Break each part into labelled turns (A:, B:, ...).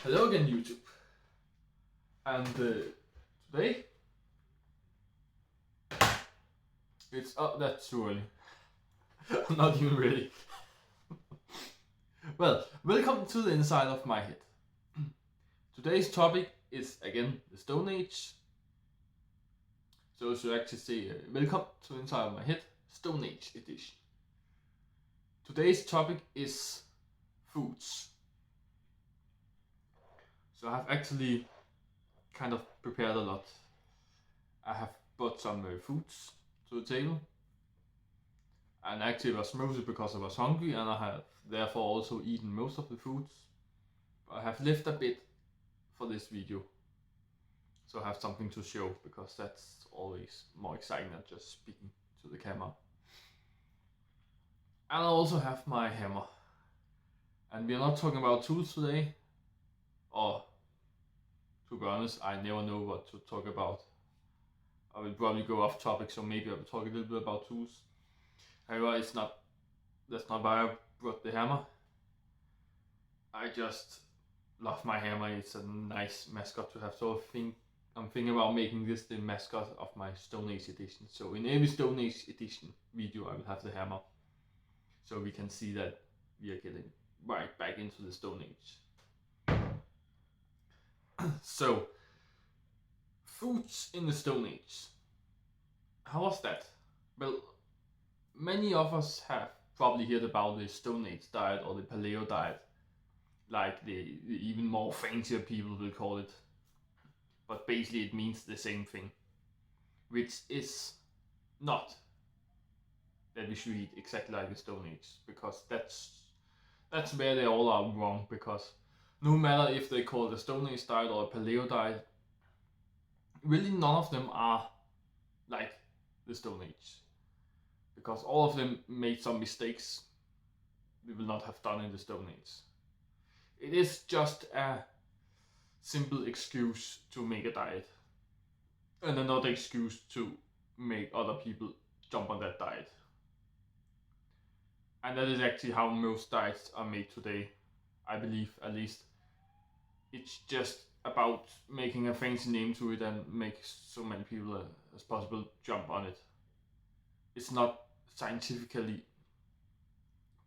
A: Hello again, YouTube. And today it's that's too early. I'm not even ready. Well, welcome to the inside of my head. Today's topic is again the Stone Age. So I should actually say welcome to the inside of my head, Stone Age edition. Today's topic is foods. So I've actually kind of prepared a lot. I have brought some foods to the table, and actually it was mostly because I was hungry and I have therefore also eaten most of the foods. But I have left a bit for this video, so I have something to show, because that's always more exciting than just speaking to the camera. And I also have my hammer. And we are not talking about tools today, or to be honest, I never know what to talk about. I will probably go off topic, so maybe I will talk a little bit about tools. However, that's not why I brought the hammer. I just love my hammer. It's a nice mascot to have. So I'm thinking about making this the mascot of my Stone Age edition. So in every Stone Age edition video I will have the hammer, so we can see that we are getting right back into the Stone Age. So, foods in the Stone Age. How was that? Well, many of us have probably heard about the Stone Age diet or the Paleo diet, like the even more fancier people will call it. But basically it means the same thing, which is not that we should eat exactly like the Stone Age, because that's where they all are wrong. Because no matter if they call it the Stone Age diet or a Paleo diet, really none of them are like the Stone Age, because all of them made some mistakes we will not have done in the Stone Age. It is just a simple excuse to make a diet, and another excuse to make other people jump on that diet. And that is actually how most diets are made today, I believe, at least. It's just about making a fancy name to it and make so many people as possible jump on it. It's not scientifically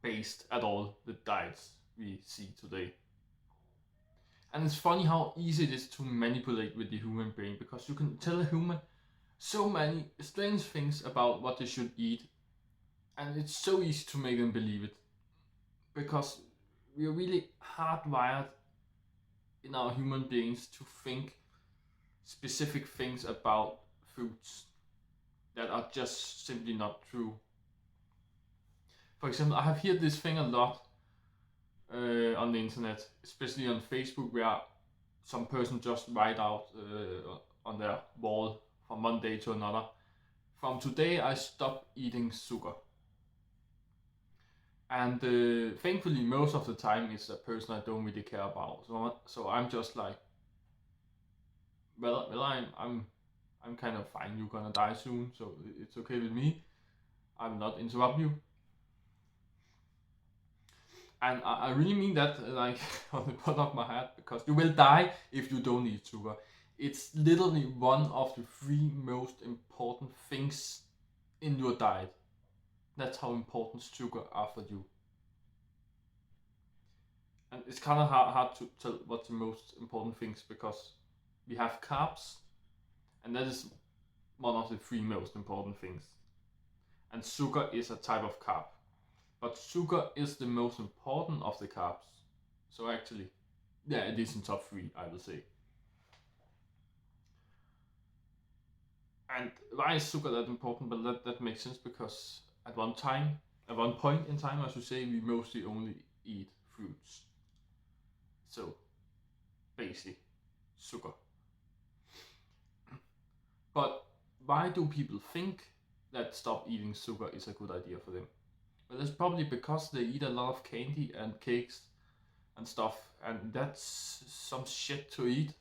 A: based at all, the diets we see today. And it's funny how easy it is to manipulate with the human brain, because you can tell a human so many strange things about what they should eat, and it's so easy to make them believe it, because we are really hardwired in our human beings to think specific things about foods that are just simply not true. For example, I have heard this thing a lot on the internet, especially on Facebook, where some person just write out on their wall from one day to another, "From today I stop eating sugar." And thankfully most of the time it's a person I don't really care about. So I'm just like, well I'm kind of fine. You're gonna die soon, so it's okay with me. I will not interrupt you. And I really mean that, like, on the bottom of my head, because you will die if you don't eat sugar. It's literally one of the 3 most important things in your diet. That's how important sugar are for you. And it's kind of hard to tell what's the most important things, because we have carbs, and that is one of the 3 most important things. And sugar is a type of carb. But sugar is the most important of the carbs. So actually, yeah, it is in top 3, I will say. And why is sugar that important? But that makes sense, because at one point in time, I should say, we mostly only eat fruits. So, basically, sugar. But why do people think that stop eating sugar is a good idea for them? Well, it's probably because they eat a lot of candy and cakes and stuff, and that's some shit to eat.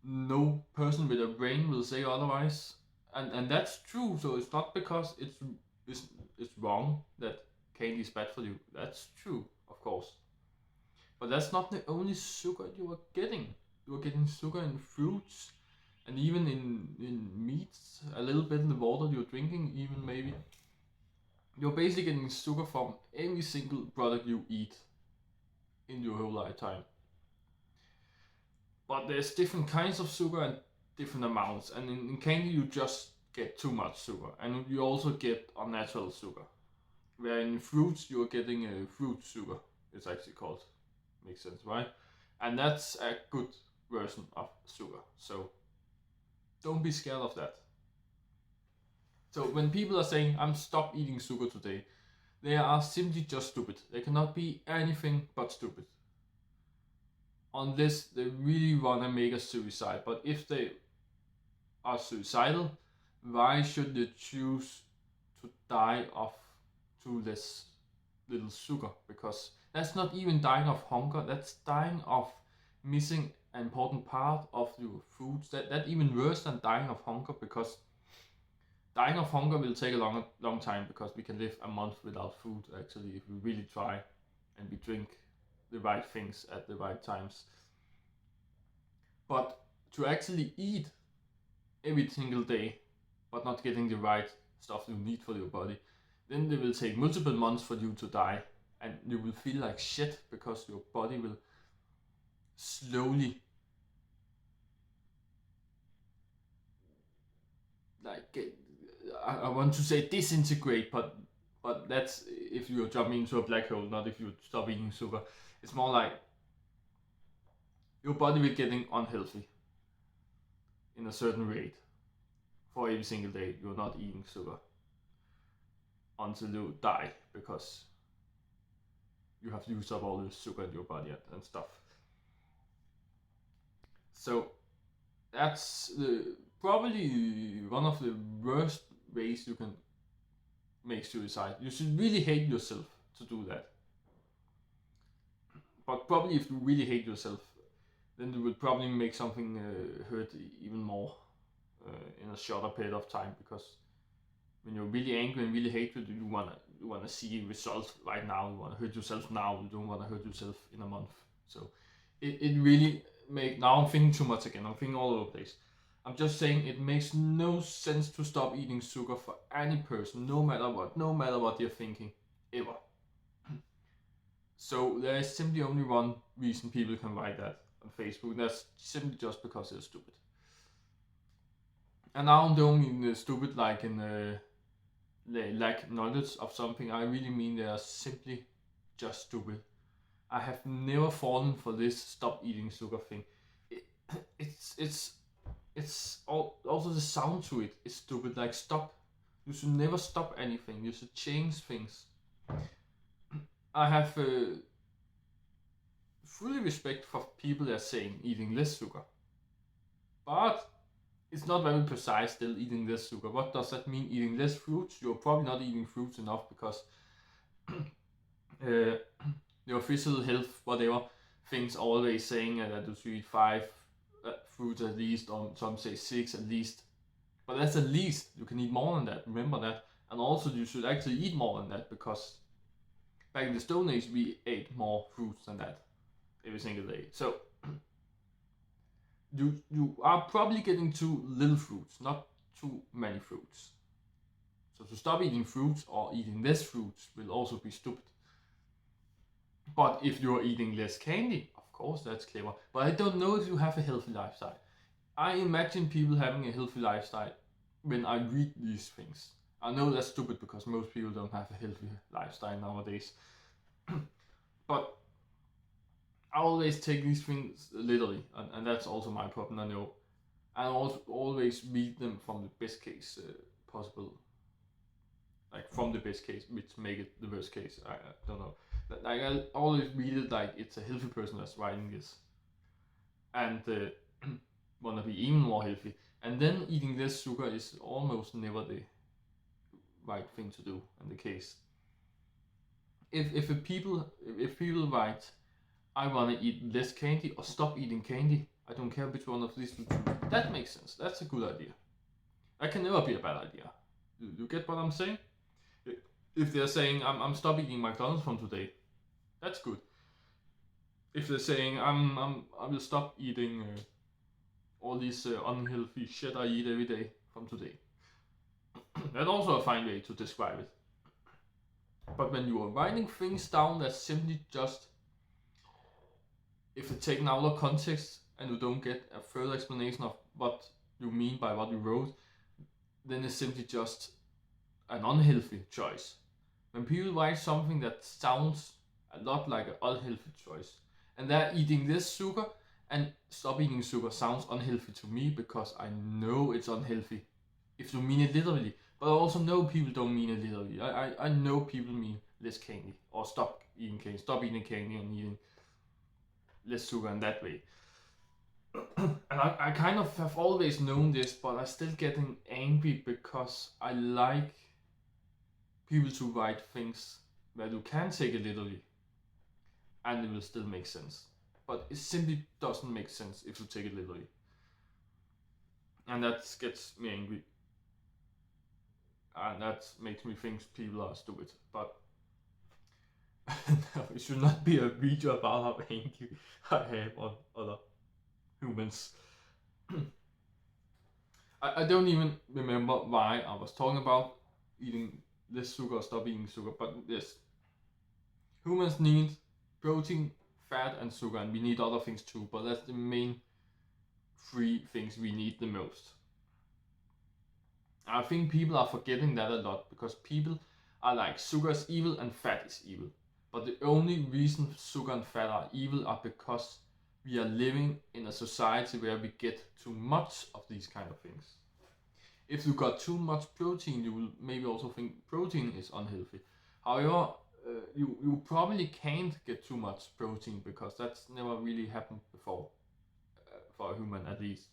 A: No person with a brain will say otherwise, and that's true. So it's not because it's wrong that candy is bad for you. That's true, of course. But that's not the only sugar you are getting. You are getting sugar in fruits, and even in meats, a little bit in the water you're drinking, even maybe. You're basically getting sugar from every single product you eat in your whole lifetime. But there's different kinds of sugar and different amounts, and in candy you just get too much sugar, and you also get unnatural sugar. Where in fruits you're getting a fruit sugar, it's actually called. Makes sense, right? And that's a good version of sugar. So don't be scared of that. So when people are saying I'm stop eating sugar today, they are simply just stupid. They cannot be anything but stupid. Unless they really wanna make a suicide. But if they are suicidal, why should they choose to die of too less little sugar? Because that's not even dying of hunger, that's dying of missing an important part of your foods. That even worse than dying of hunger, because dying of hunger will take a long time, because we can live a month without food actually if we really try and we drink the right things at the right times. But to actually eat every single day but not getting the right stuff you need for your body, then it will take multiple months for you to die, and you will feel like shit because your body will slowly I want to say disintegrate, but that's if you're jumping into a black hole, not if you stop eating sugar. It's more like your body will getting unhealthy in a certain rate for every single day you're not eating sugar until you die, because you have used up all the sugar in your body and stuff. So that's probably one of the worst ways you can make suicide. You should really hate yourself to do that. But probably if you really hate yourself, then you would probably make something hurt even more in a shorter period of time, because when you're really angry and really hatred, you wanna see results right now. You wanna hurt yourself now. You don't wanna hurt yourself in a month. So it really now I'm thinking too much again. I'm thinking all over the place. I'm just saying it makes no sense to stop eating sugar for any person, no matter what they're thinking, ever. So there is simply only one reason people can write that on Facebook, and that's simply just because they're stupid. And I don't mean stupid like in they lack knowledge of something. I really mean they are simply just stupid. I have never fallen for this stop eating sugar thing. It's also the sound to it is stupid. Like stop. You should never stop anything. You should change things. I have fully respect for people that are saying eating less sugar, but it's not very precise still eating less sugar. What does that mean? Eating less fruits? You're probably not eating fruits enough, because the official health whatever things always saying that you should eat 5 fruits at least, or some say 6 at least. But that's at least. You can eat more than that, remember that. And also you should actually eat more than that, because back in the Stone Age we ate more fruits than that every single day. So you are probably getting too little fruits, not too many fruits. So to stop eating fruits or eating less fruits will also be stupid. But if you're eating less candy, of course that's clever. But I don't know if you have a healthy lifestyle. I imagine people having a healthy lifestyle when I read these things. I know that's stupid because most people don't have a healthy lifestyle nowadays. But I always take these things literally, and that's also my problem, I know. I also always read them from the best case possible. Like from the best case, which make it the worst case. I don't know. Like I always read it like it's a healthy person that's writing this, and wanna be even more healthy. And then eating less sugar is almost never the right thing to do in the case. If people write, I wanna eat less candy or stop eating candy, I don't care which one of these two. That makes sense. That's a good idea. That can never be a bad idea. You get what I'm saying? If they're saying I'm stop eating McDonald's from today, that's good. if they're saying I will stop eating all this unhealthy shit I eat every day from today. That's also a fine way to describe it. But when you are writing things down that's simply just, if you take out of context and you don't get a further explanation of what you mean by what you wrote, then it's simply just an unhealthy choice. When people write something that sounds a lot like an unhealthy choice, and they're eating this sugar, and stop eating sugar sounds unhealthy to me because I know it's unhealthy if you mean it literally. But I also know people don't mean it literally. I know people mean less candy, or stop eating candy and eating less sugar in that way. And I kind of have always known this, but I still getting angry because I like people to write things where you can take it literally and it will still make sense. But it simply doesn't make sense if you take it literally. And that gets me angry. And that makes me think people are stupid. But no, it should not be a video about how angry I am on other humans. I don't even remember why I was talking about eating less sugar or stop eating sugar, but yes, humans need protein, fat, and sugar, and we need other things too, but that's the main three things we need the most. I think people are forgetting that a lot because people are like, sugar is evil and fat is evil. But the only reason sugar and fat are evil are because we are living in a society where we get too much of these kind of things. If you got too much protein, you will maybe also think protein is unhealthy. However, you probably can't get too much protein because that's never really happened before, for a human at least.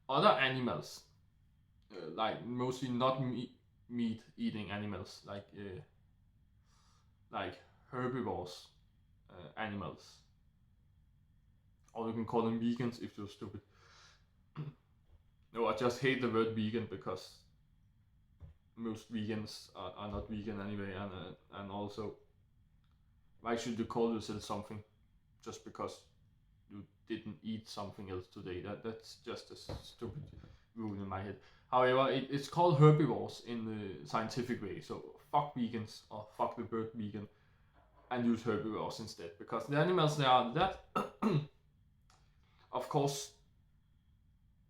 A: Other animals, like mostly not meat eating animals, like herbivores animals, or you can call them vegans if you're stupid. No, I just hate the word vegan because most vegans are not vegan anyway, and also, why should you call yourself something just because you didn't eat something else today? That's just a stupid rule in my head. However, it's called herbivores in the scientific way, so fuck vegans, or fuck the word vegan, and use herbivores instead, because the animals they are that of course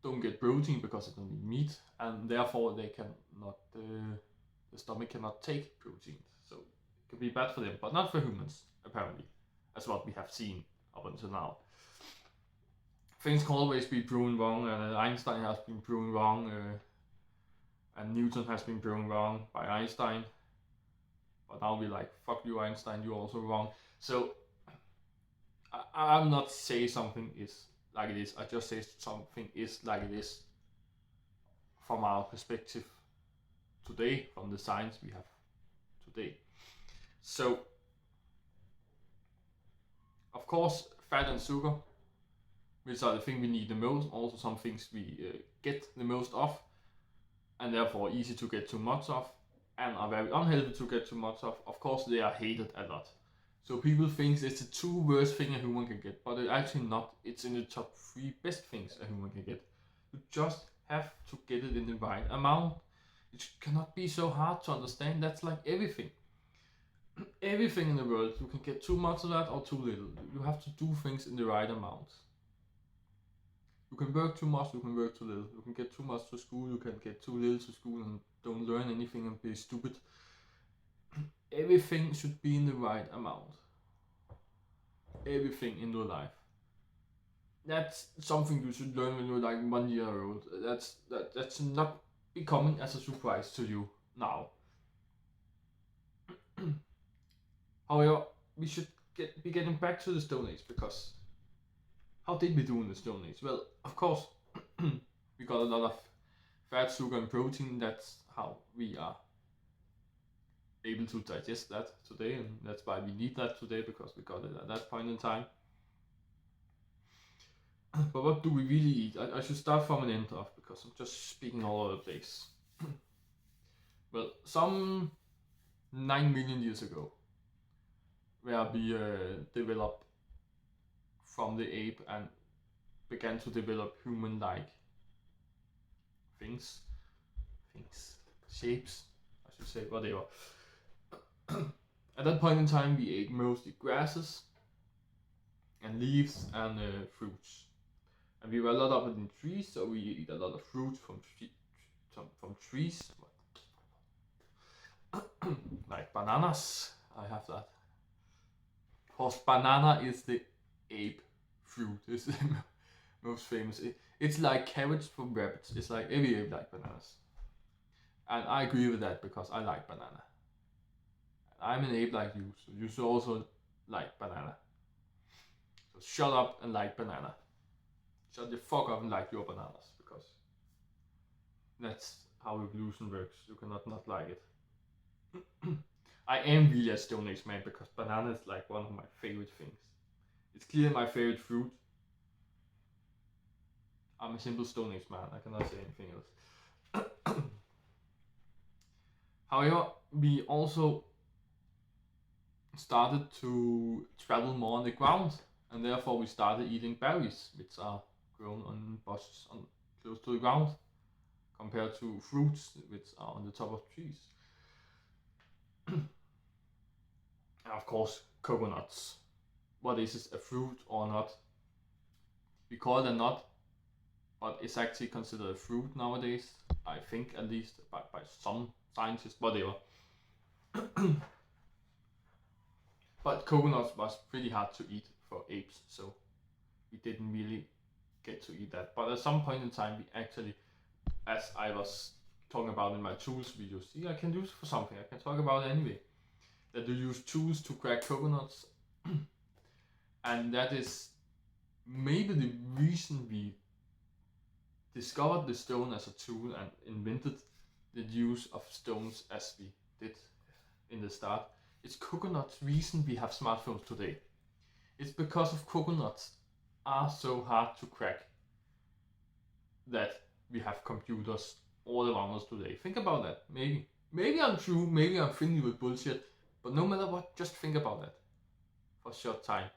A: don't get protein because they don't eat meat, and therefore they cannot, the stomach cannot take protein, so it can be bad for them, but not for humans apparently, as what we have seen up until now. Things can always be proven wrong, and Einstein has been proven wrong, and Newton has been proven wrong by Einstein. But now we're like, fuck you, Einstein, you're also wrong. So I'll not say something is like it is. I just say something is like it is from our perspective today, from the science we have today. So, of course, fat and sugar, which are the thing we need the most, also some things we get the most of, and therefore easy to get too much of, and are very unhealthy to get too much of. Of course, they are hated a lot. So people think it's the two worst thing a human can get, but it's actually not. It's in the top 3 best things a human can get. You just have to get it in the right amount. It cannot be so hard to understand. That's like everything. Everything in the world, you can get too much of that or too little. You have to do things in the right amount. You can work too much, you can work too little. You can get too much to school, you can get too little to school and don't learn anything and be stupid. Everything should be in the right amount. Everything in your life. That's something you should learn when you're like 1 year old. That's not becoming as a surprise to you now. However, we should be getting back to the Stone Age, because how did we do in the Stone Age? Well, of course, we got a lot of fat, sugar, and protein. That's how we are able to digest that today, and that's why we need that today, because we got it at that point in time. But what do we really eat? I should start from an end off, because I'm just speaking all over the place. Well, some 9 million years ago, where we developed from the ape and began to develop human-like things, shapes, I should say, whatever. At that point in time, we ate mostly grasses and leaves and fruits. And we were a lot up in trees, so we eat a lot of fruit from trees. Like bananas. I have that. Because banana is the ape fruit. It's the most famous. It's like carrots from rabbits. It's like every ape like bananas. And I agree with that because I like banana. I'm an ape like you, so you should also like banana. So shut up and like banana. Shut the fuck up and like your bananas, because that's how evolution works. You cannot not like it. I am really a Stone Age man because banana is like one of my favorite things. It's clearly my favorite fruit. I'm a simple Stone Age man. I cannot say anything else. However, we also started to travel more on the ground, and therefore we started eating berries, which are grown on bushes close to the ground, compared to fruits which are on the top of trees. And of course, coconuts. What is it, a fruit or not? We call it a nut, but it's actually considered a fruit nowadays, I think, at least by some scientists, whatever. But coconuts was pretty hard to eat for apes, so we didn't really get to eat that. But at some point in time, we actually, as I was talking about in my tools videos, see, I can use it for something, I can talk about it anyway, that you use tools to crack coconuts. And that is maybe the reason we discovered the stone as a tool and invented the use of stones as we did in the start. It's coconuts reason we have smartphones today. It's because of coconuts are so hard to crack that we have computers all around us today. Think about that. Maybe I'm true, maybe I'm filling you with bullshit, but no matter what, just think about that for a short time.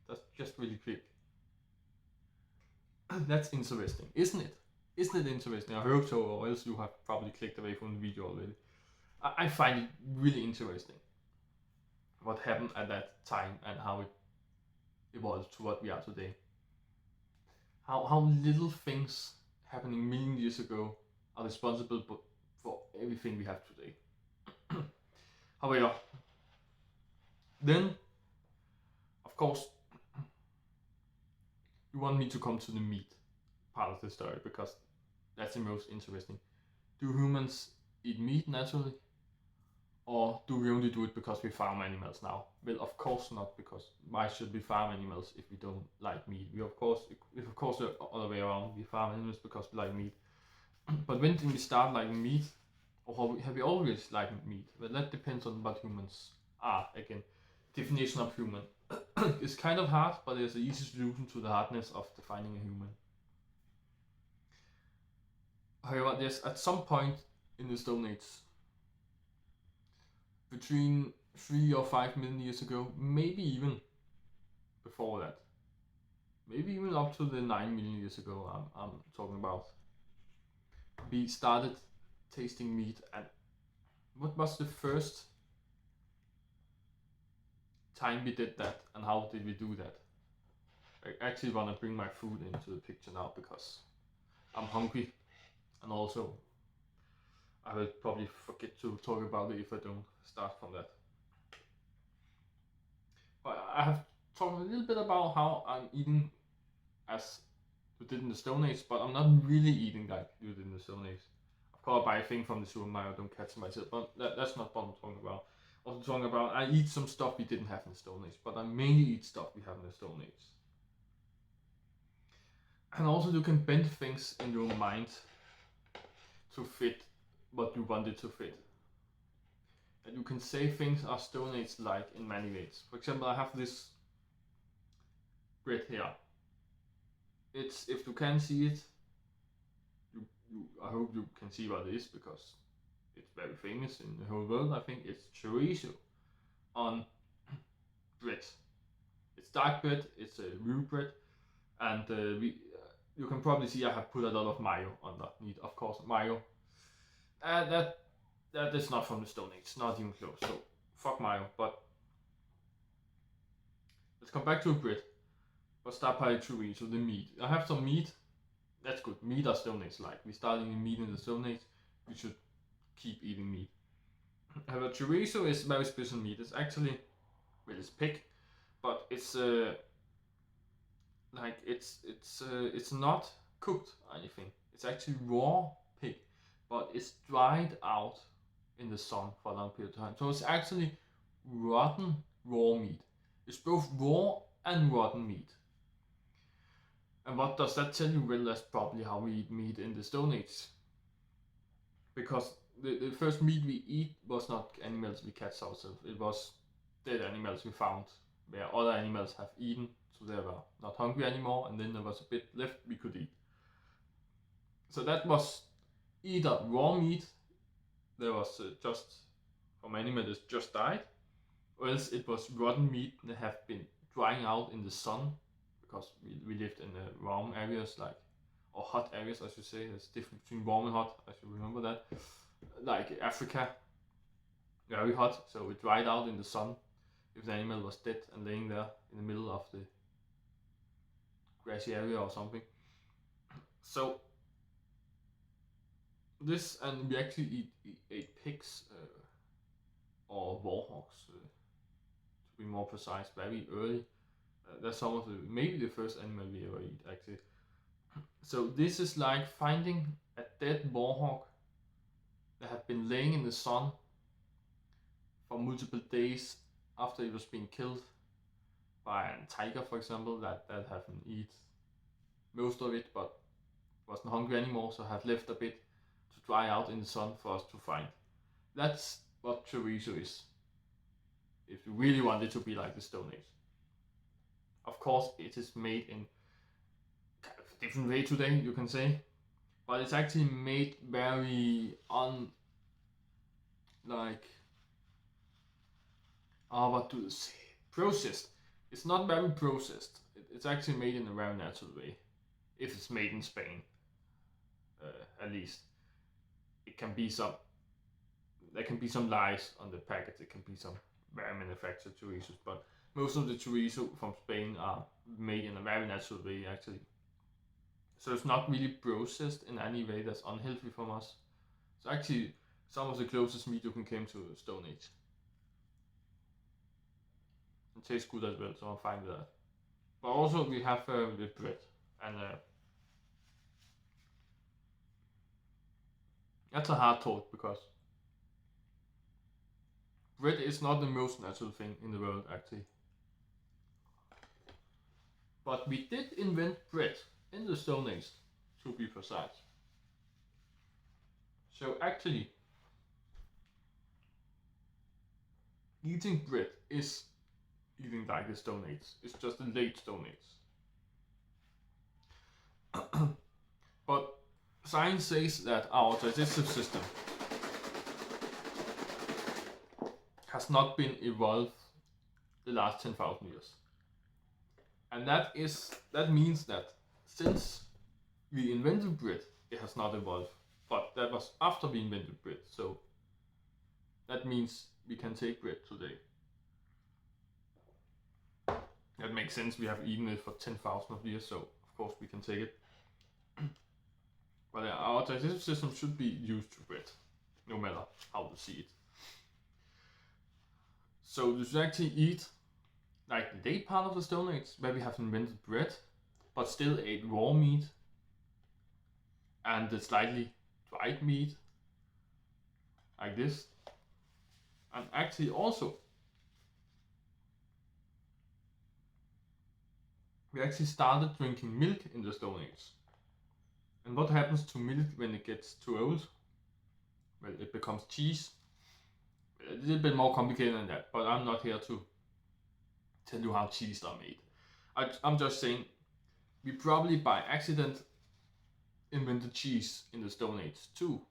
A: That's just really quick. That's interesting, isn't it? Isn't it interesting? I hope so, or else you have probably clicked away from the video already. I find it really interesting what happened at that time and how it evolved to what we are today. How little things happening million years ago are responsible for everything we have today. However, then, of course, you want me to come to the meat part of the story because that's the most interesting. Do humans eat meat naturally? Or do we only do it because we farm animals now? Well, of course not, because why should we farm animals if we don't like meat? We of course the other way around, we farm animals because we like meat. But when did we start liking meat? Or have we always liked meat? Well, that depends on what humans are. Again, definition of human is kind of hard, but there's an easy solution to the hardness of defining a human. However, there's at some point in the Stone Age, between 3 or 5 million years ago, maybe even before that, maybe even up to the 9 million years ago I'm talking about, we started tasting meat. And what was the first time we did that, and how did we do that? I actually want to bring my food into the picture now because I'm hungry, and also I will probably forget to talk about it if I don't start from that. But I have talked a little bit about how I'm eating as you did in the Stone Age, but I'm not really eating like you did in the Stone Age. Of course, I buy a thing from the supermarket, don't catch myself, but that's not what I'm talking about. Also talking about, I eat some stuff we didn't have in the Stone Age, but I mainly eat stuff we have in the Stone Age. And also you can bend things in your mind to fit what you want it to fit. And you can say things are Stone Age like in many ways. For example, I have this bread here. It's, if you can see it, I hope you can see what it is because it's very famous in the whole world. I think it's chorizo on bread. it's dark bread, it's real bread, and you can probably see I have put a lot of mayo underneath. Of course, mayo. That is not from the Stone Age, not even close. So fuck mayo. But let's come back to bread. But start by chorizo, the meat. I have some meat. That's good. Meat or Stone Age like. We started eating meat in the Stone Age. We should keep eating meat. However, chorizo is very special meat. It's actually, well, it's pig, but it's like it's not cooked or anything. It's actually raw pig, but it's dried out in the sun for a long period of time. So it's actually rotten raw meat. It's both raw and rotten meat. And what does that tell you? Well, that's probably how we eat meat in the Stone Age. Because the first meat we eat was not animals we catch ourselves. It was dead animals we found where other animals have eaten. So they were not hungry anymore, and then there was a bit left we could eat. So that was either raw meat, there was just from animals just died, or else it was rotten meat that have been drying out in the sun, because we lived in the warm areas, like, or hot areas I should say. There's a difference between warm and hot, I should remember that. Like Africa, very hot, so it dried out in the sun if the animal was dead and laying there in the middle of the grassy area or something. So this, and we actually ate pigs or warhawks, to be more precise, very early. That's some of the, maybe the first animal we ever eat actually. So this is like finding a dead warhawk that had been laying in the sun for multiple days after it was being killed by a tiger, for example, that haven't eaten most of it, but wasn't hungry anymore, so had left a bit to dry out in the sun for us to find. That's what chorizo is, if you really want it to be like the Stone Age. Of course, it is made in kind of a different way today, you can say, but it's actually made very what do you say? Processed. It's not very processed. It's actually made in a very natural way. If it's made in Spain, at least, it can be some. There can be some lies on the package. It can be some very manufactured chorizos, but most of the chorizo from Spain are made in a very natural way, actually. So it's not really processed in any way that's unhealthy from us. It's actually some of the closest meat you can come to Stone Age. It tastes good as well, so I'm fine with that. But also we have the bread, and that's a hard talk, because bread is not the most natural thing in the world actually. But we did invent bread in the Stone Age, to be precise. So actually, eating bread is eating like the Stone Age. It's just the late Stone Age. But science says that our digestive system has not been evolved the last 10,000 years. And that means that since we invented bread, it has not evolved. But that was after we invented bread, so that means we can take bread today. That makes sense. We have eaten it for 10,000 of years, so of course we can take it. But our digestive system should be used to bread, no matter how to see it. So you should actually eat like the late part of the Stone Age, where we have invented bread, but still ate raw meat and the slightly dried meat, like this. And actually also, we actually started drinking milk in the Stone Age. And what happens to milk when it gets too old? Well, it becomes cheese. A little bit more complicated than that, but I'm not here to tell you how cheese are made. I'm just saying, we probably by accident invented cheese in the Stone Age too,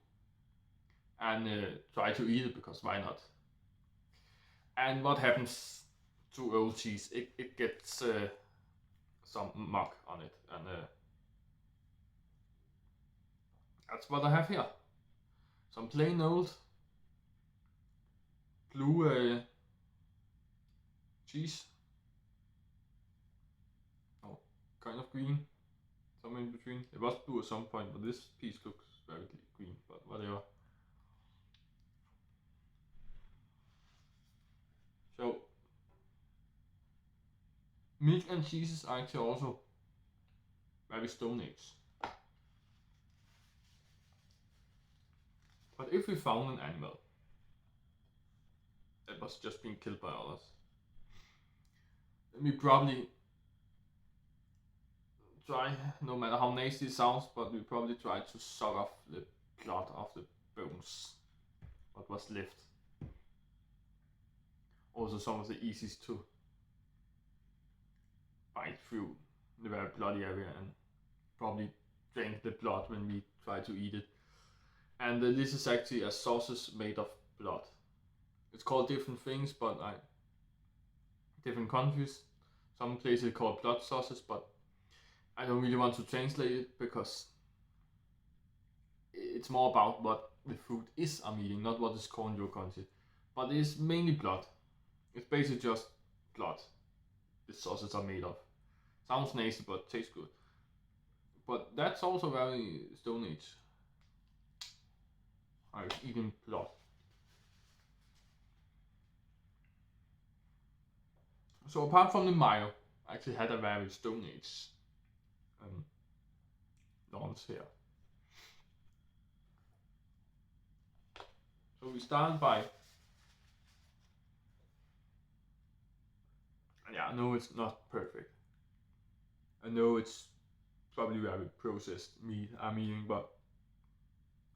A: and try to eat it, because why not? And what happens too old cheese, it gets some muck on it, and that's what I have here. Some plain old blue cheese. Oh, kind of green, somewhere in between. It was blue at some point, but this piece looks very green, but whatever. So, meat and cheeses are actually also very Stone Age. But if we found an animal that was just being killed by others, then we probably try, no matter how nasty it sounds, but we probably try to suck off the blood of the bones, what was left. Also some of the easiest to bite through the very bloody area and probably drink the blood when we try to eat it. And this is actually a sausage made of blood. It's called different things, but different countries. Some places call it blood sausage, but I don't really want to translate it because it's more about what the food is I'm eating, not what is called in your country. But it's mainly blood. It's basically just blood the sausages are made of. Sounds nasty, but tastes good. But that's also very Stone Age. Like eating blood. So apart from the mayo, I actually had a very Stone Age launch here. So we start by, yeah, I know it's not perfect. I know it's probably very processed meat I'm eating, but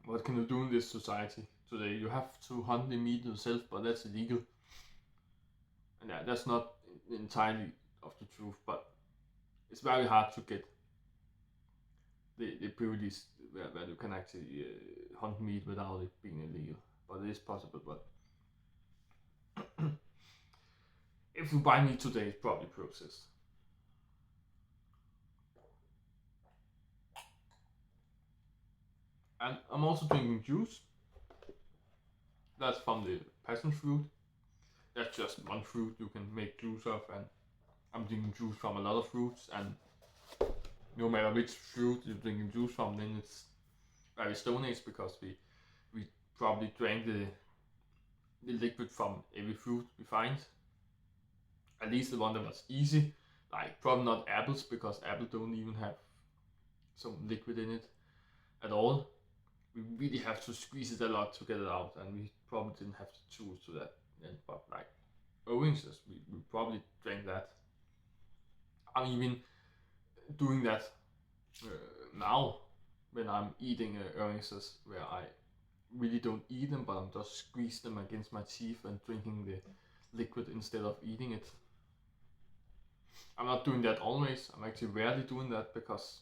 A: what can you do in this society today? You have to hunt the meat yourself, but that's illegal. And yeah, that's not entirely of the truth, but it's very hard to get the privileges where you can actually hunt meat without it being illegal. But it is possible, but if you buy meat today, it's probably processed. And I'm also drinking juice. That's from the passion fruit. That's just one fruit you can make juice of, and I'm drinking juice from a lot of fruits, and no matter which fruit you're drinking juice from, then it's very Stone Age because we probably drank the liquid from every fruit we find. At least the one that was easy, like probably not apples because apple don't even have some liquid in it at all. We really have to squeeze it a lot to get it out, and we probably didn't have the tools to that then. But like oranges, we probably drank that. I'm even doing that now when I'm eating oranges, where I really don't eat them, but I'm just squeeze them against my teeth and drinking the liquid instead of eating it. I'm not doing that always. I'm actually rarely doing that because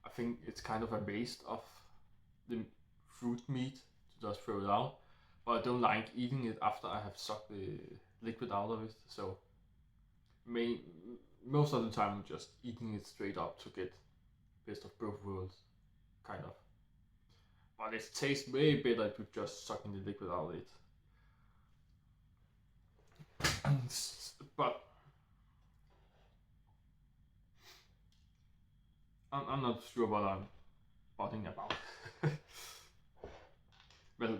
A: I think it's kind of a waste of the fruit meat to just throw it out. But I don't like eating it after I have sucked the liquid out of it. So most of the time I'm just eating it straight up to get best of both worlds, kind of. But it tastes way better if you just sucking the liquid out of it. But I'm not sure what I'm bothering about. Well,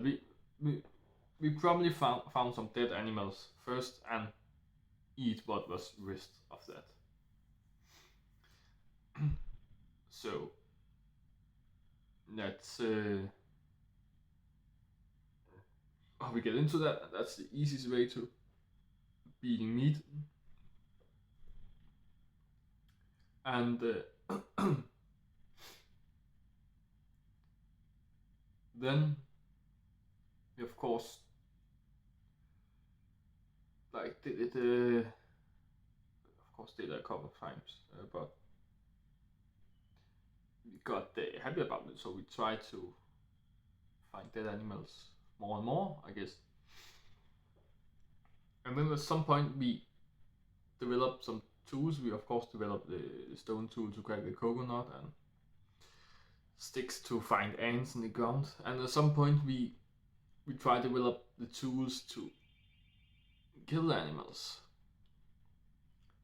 A: we probably found some dead animals first and eat what was rest of that. So that's how we get into that. That's the easiest way to eating meat. And then we of course like did it of course did it a couple of times, but we got happy about it, so we tried to find dead animals more and more, I guess. And then at some point we developed some tools. We of course developed the stone tool to crack the coconut and sticks to find ants in the ground. And at some point we try to develop the tools to kill the animals.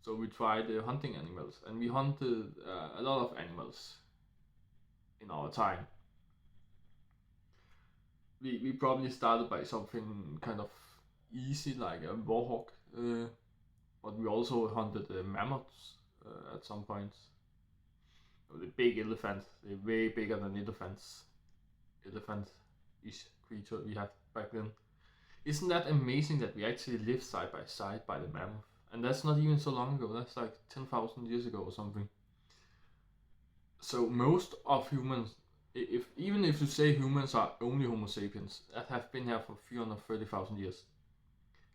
A: So we tried hunting animals, and we hunted a lot of animals in our time. We probably started by something kind of easy like a warhawk, but we also hunted mammoths at some point. The big elephant, they're way bigger than elephants. Elephant-ish creature we had back then. Isn't that amazing that we actually lived side by side by the mammoth? And that's not even so long ago, that's like 10,000 years ago or something. So most of humans, even if you say humans are only Homo sapiens, that have been here for 330,000 years.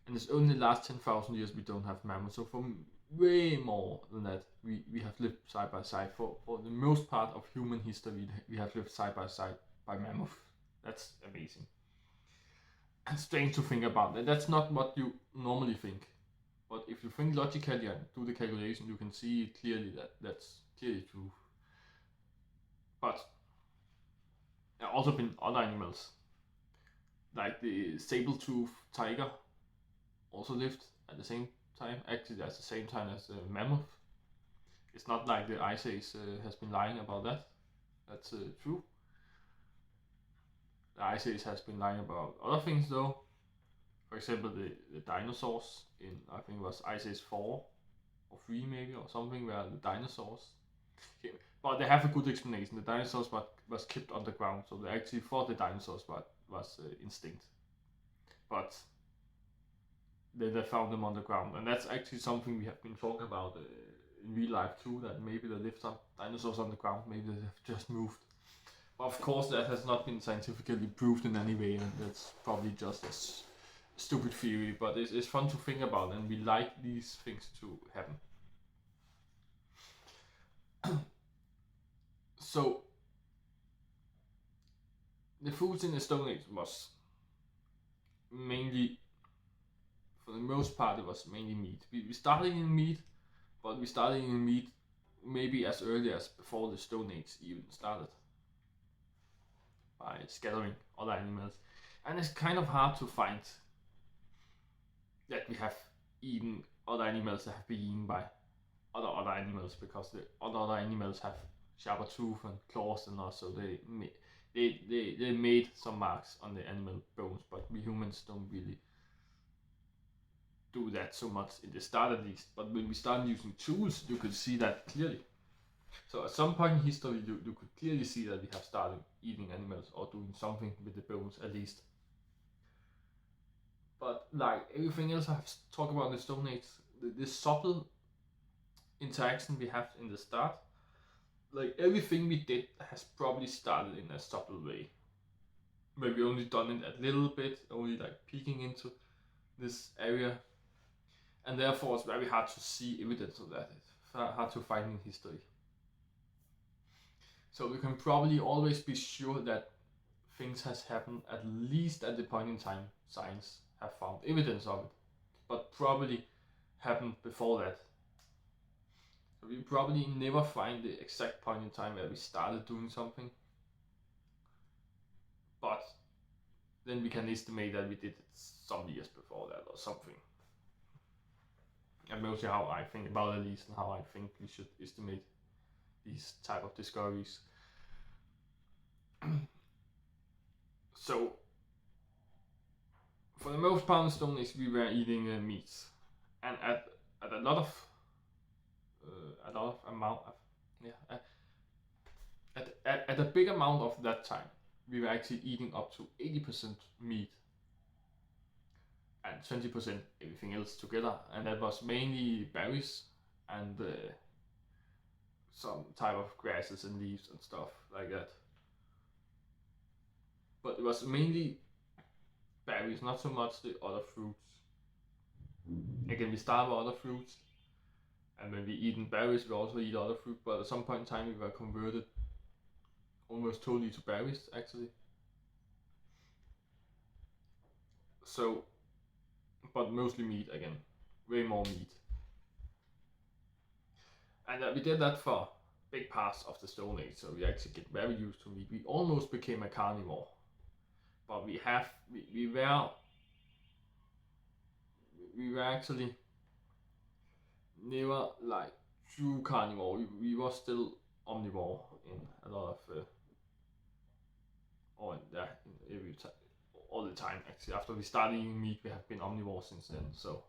A: And it's only the last 10,000 years we don't have mammals. So for way more than that, we have lived side by side. For the most part of human history, we have lived side by side by mammoth. That's amazing. And strange to think about that. That's not what you normally think. But if you think logically and do the calculation, you can see clearly that that's clearly true. But there have also been other animals, like the saber-tooth tiger, also lived at the same time. Actually, at the same time as the mammoth. It's not like the Ice Age has been lying about that. That's true. The Ice Age has been lying about other things though. For example, the dinosaurs in, I think it was Ice Age 4 or 3 maybe, or something, where the dinosaurs came. But they have a good explanation. The dinosaurs was kept underground, so they actually thought the dinosaurs was extinct. But they found them underground, and that's actually something we have been talking about in real life too, that maybe there lived some dinosaurs underground, maybe they have just moved. But of course that has not been scientifically proved in any way, and that's probably just a stupid theory, but it's fun to think about, and we like these things to happen. So the foods in the Stone Age was mainly, for the most part, it was mainly meat. We started in meat, but we started in meat maybe as early as before the Stone Age even started, by scattering other animals. And it's kind of hard to find that we have eaten other animals that have been eaten by other animals, because the other animals have sharper tooth and claws than us, so they made some marks on the animal bones, but we humans don't really do that so much in the start at least. But when we started using tools, you could see that clearly. So at some point in history, you could clearly see that we have started eating animals or doing something with the bones at least. But like everything else I have talked about in the Stone Age, the subtle interaction we have in the start, like everything we did has probably started in a subtle way. Maybe only done it a little bit, only like peeking into this area, and therefore it's very hard to see evidence of that. It's hard to find in history. So we can probably always be sure that things has happened at least at the point in time science have found evidence of it, but probably happened before that. So we probably never find the exact point in time where we started doing something, but then we can estimate that we did it some years before that or something. And mostly how I think about it, at least, and how I think we should estimate these type of discoveries. So for the most part in Stone Age we were eating meat, and at a lot of amount of, at a big amount of that time we were actually eating up to 80% meat and 20% everything else together, and that was mainly berries and some type of grasses and leaves and stuff like that. But it was mainly berries, not so much the other fruits. Again, we start with other fruits, and when we eat berries, we also eat other fruit. But at some point in time, we were converted almost totally to berries, actually. So, but mostly meat again, way more meat. And we did that for big parts of the Stone Age, so we actually get very used to meat. We almost became a carnivore, but we were actually never like true carnivore. We were still omnivore in a lot of in every time, all the time. Actually, after we started eating meat, we have been omnivore since then. So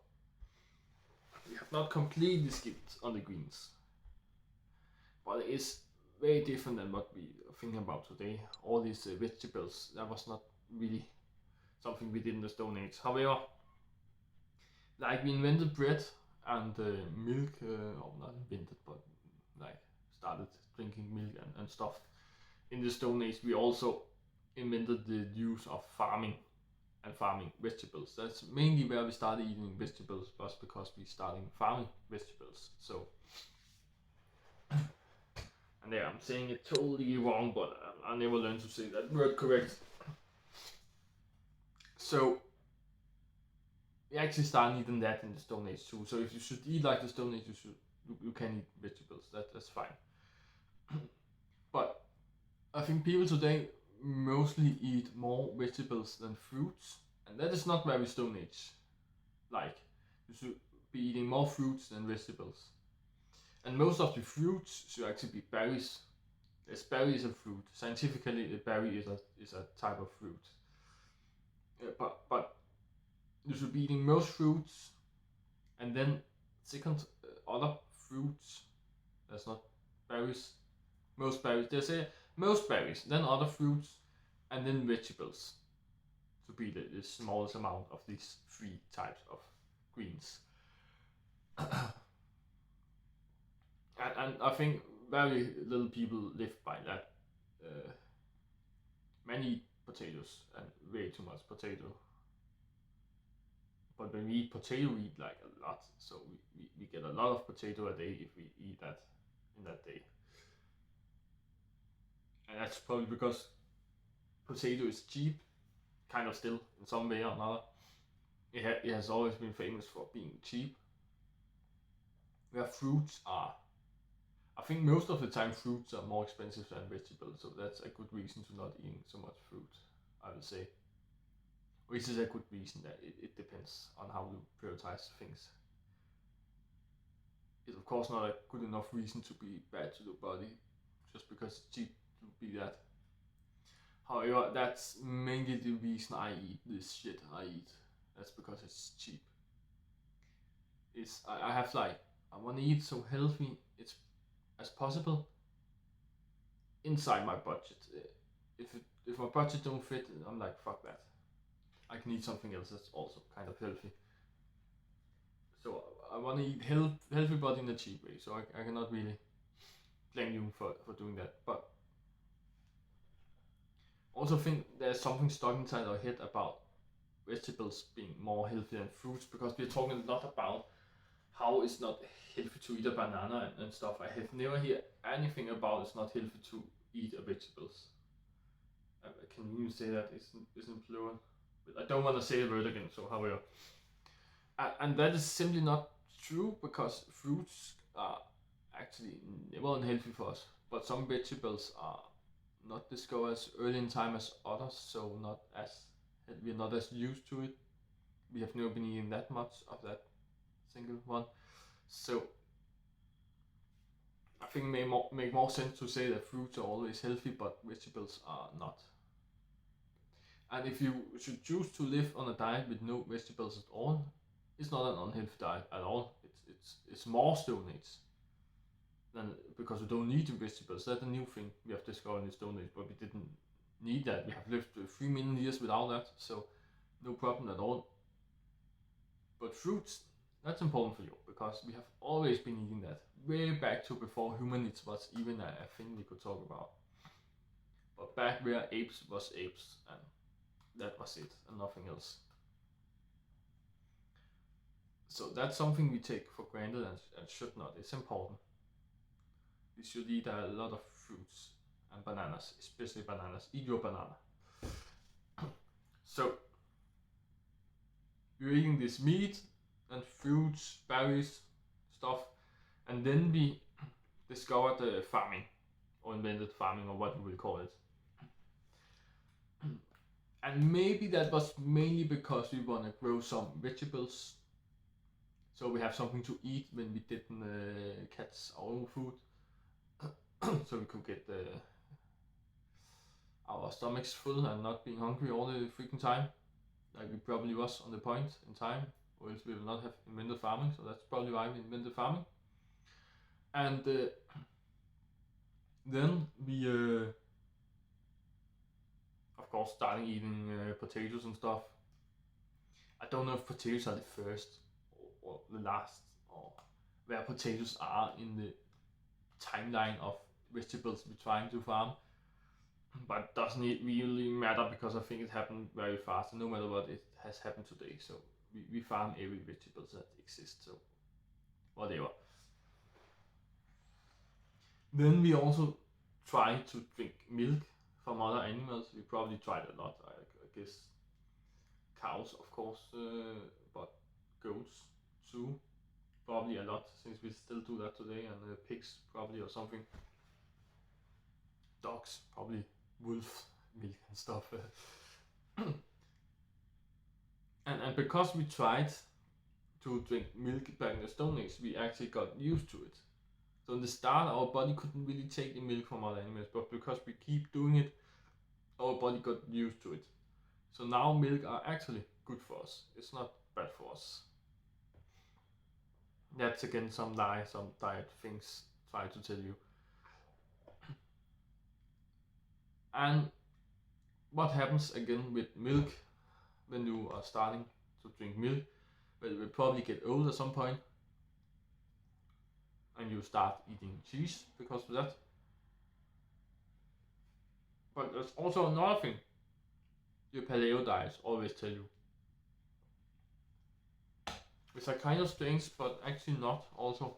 A: we have not completely skipped on the greens, but it is very different than what we are thinking about today. All these vegetables, that was not really something we did in the Stone Age. However, like we invented bread and milk, or not invented, but like started drinking milk and stuff in the Stone Age. We also invented the use of farming and farming vegetables. That's mainly where we started eating vegetables, was because we started farming vegetables. So, and yeah, I'm saying it totally wrong, but I never learned to say that word correct. So, we actually started eating that in the Stone Age too. So if you should eat like the Stone Age, you can eat vegetables. That's fine. But I think people today mostly eat more vegetables than fruits, and that is not very Stone Age. Like you should be eating more fruits than vegetables, and most of the fruits should actually be berries. As berry is a fruit. Scientifically, a berry is a type of fruit. But you should be eating most fruits, and then second other fruits. That's not berries. Most berries. They say most berries, then other fruits, and then vegetables. To be the smallest amount of these three types of greens. and I think very little people live by that. Many eat potatoes and way too much potato. But when we eat potato, we eat like a lot. So we get a lot of potato a day if we eat that in that day. And that's probably because potato is cheap, kind of still in some way or another. It has always been famous for being cheap. Where fruits are, I think most of the time fruits are more expensive than vegetables, so that's a good reason to not eating so much fruit, I would say. Which is a good reason that it depends on how you prioritize things. It's of course not a good enough reason to be bad to the body, just because it's cheap to be that. However, that's mainly the reason I eat this shit I eat. That's because it's cheap. I have like I want to eat so healthy as possible inside my budget. If my budget don't fit, I'm like fuck that. I can eat something else that's also kind of healthy. So I want to eat healthy but in a cheap way. So I cannot really blame you for doing that. But also think there's something stuck inside our head about vegetables being more healthy than fruits, because we're talking a lot about how it's not healthy to eat a banana and stuff. I have never heard anything about it's not healthy to eat a vegetables. Can you say that isn't plural? But I don't want to say the word again, so however. And that is simply not true, because fruits are actually never unhealthy for us. But some vegetables are not discovered as early in time as others, so we're not as used to it. We have never been eating that much of that single one. So I think it make more sense to say that fruits are always healthy, but vegetables are not. And if you should choose to live on a diet with no vegetables at all, it's not an unhealthy diet at all. It's more Stone Age than, because we don't need the vegetables. That's a new thing we have discovered in Stone Age, but we didn't need that. We have lived 3 million years without that, so no problem at all. But fruits, that's important for you, because we have always been eating that way back to before humanids was even a thing we could talk about. But back where apes was apes, and that was it, and nothing else. So that's something we take for granted and should not. It's important. We should eat a lot of fruits and bananas, especially bananas. Eat your banana. So we're eating this meat and fruits, berries, stuff, and then we discovered farming, or invented farming, or what you will call it. And maybe that was mainly because we want to grow some vegetables, so we have something to eat when we didn't catch our own food, so we could get our stomachs full and not being hungry all the freaking time, like we probably was on the point in time, or else we will not have invented farming. So that's probably why we invented farming. And then we of course starting eating potatoes and stuff. I don't know if potatoes are the first or the last, or where potatoes are in the timeline of vegetables we're trying to farm, but doesn't it really matter, because I think it happened very fast, and no matter what, it has happened today. So we farm every vegetable that exists, so whatever. Then we also try to drink milk from other animals. We probably tried a lot, I guess. Cows, of course, but goats too, probably a lot, since we still do that today, and pigs probably, or something. Dogs, probably wolf milk and stuff. and because we tried to drink milk back in the Stone Age, we actually got used to it. So in the start, our body couldn't really take the milk from other animals, but because we keep doing it, our body got used to it. So now milk are actually good for us. It's not bad for us. That's again some lie, some diet things try to tell you. And what happens again with milk when you are starting to drink milk? Well, you will probably get old at some point, and you start eating cheese because of that. But there's also another thing your paleo diets always tell you. It's a kind of strange, but actually not also.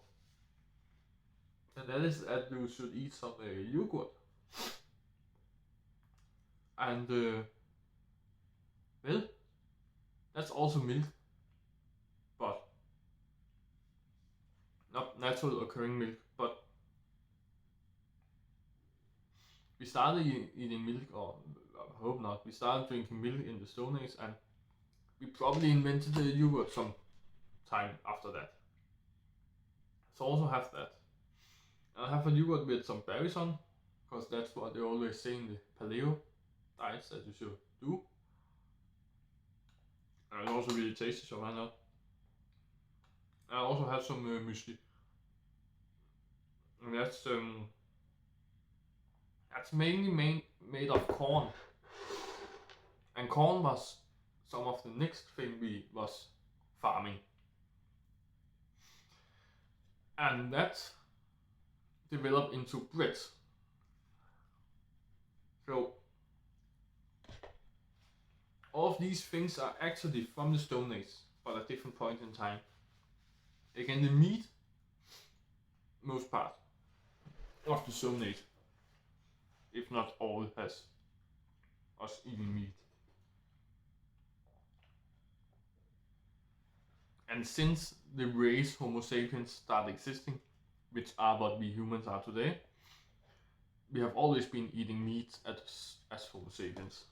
A: And that is that you should eat some yogurt. And well, that's also milk, but not natural occurring milk. But we started eating milk, or I hope not, we started drinking milk in the Stone Age, and we probably invented the yogurt some time after that. So also have that. I have a yogurt with some berries on, because that's what they always say in the paleo diets that you should do. And it's also really tasty, so why not? I also have some muesli. And that's mainly made of corn. And corn was some of the next thing we was farming. And that developed into bread. So all of these things are actually from the Stone Age, but at different point in time. Again, the meat, most part of the Stone Age, if not all, has us eating meat. And since the race Homo sapiens started existing, which are what we humans are today, we have always been eating meat as Homo sapiens.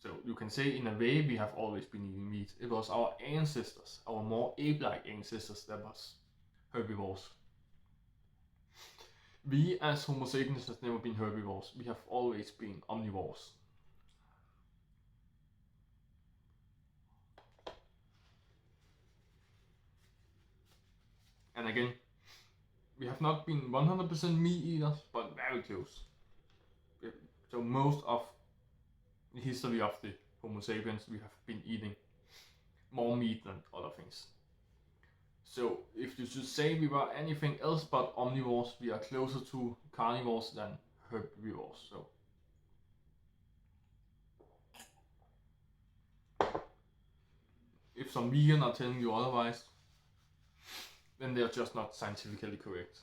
A: So you can say in a way we have always been eating meat. It was our ancestors, our more ape-like ancestors, that was herbivores. We as Homo sapiens has never been herbivores. We have always been omnivores. And again, we have not been 100% meat eaters, but very close. So most of the history of the Homo sapiens, we have been eating more meat than other things. So if you should say we were anything else but omnivores, we are closer to carnivores than herbivores. So if some vegan are telling you otherwise, then they are just not scientifically correct.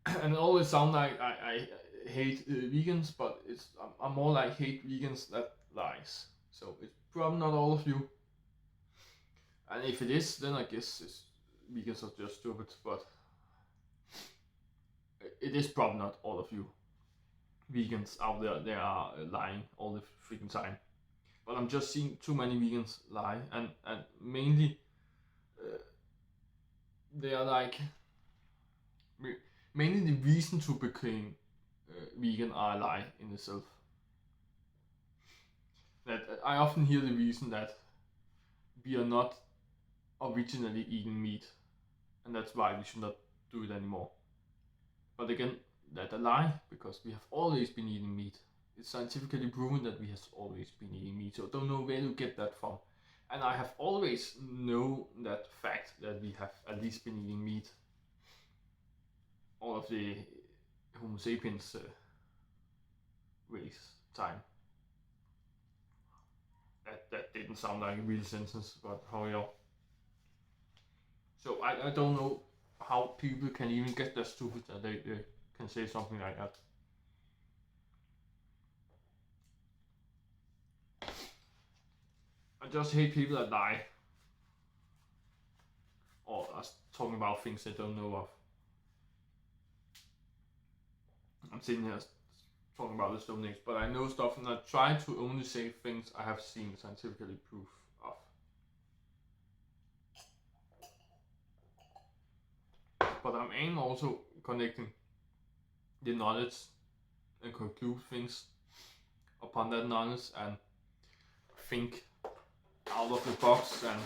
A: And it always sounds like I hate vegans, but I'm more like hate vegans that lies. So it's probably not all of you. And if it is, then I guess vegans are just stupid, but it is probably not all of you vegans out there. They are lying all the freaking time. But I'm just seeing too many vegans lie, and mainly they are like mainly the reason to become vegan are a lie in itself. That I often hear the reason that we are not originally eating meat, and that's why we should not do it anymore. But again, that's a lie, because we have always been eating meat. It's scientifically proven that we have always been eating meat, so don't know where to get that from. And I have always known that fact, that we have at least been eating meat all of the Homo sapiens race time. That didn't sound like a real sentence, but however. So I don't know how people can even get that stupid that they can say something like that. I just hate people that lie, or are talking about things they don't know of. I'm sitting here talking about the Stone Age, but I know stuff, and I try to only say things I have seen scientifically proof of. But I'm also connecting the knowledge and conclude things upon that knowledge, and think out of the box, and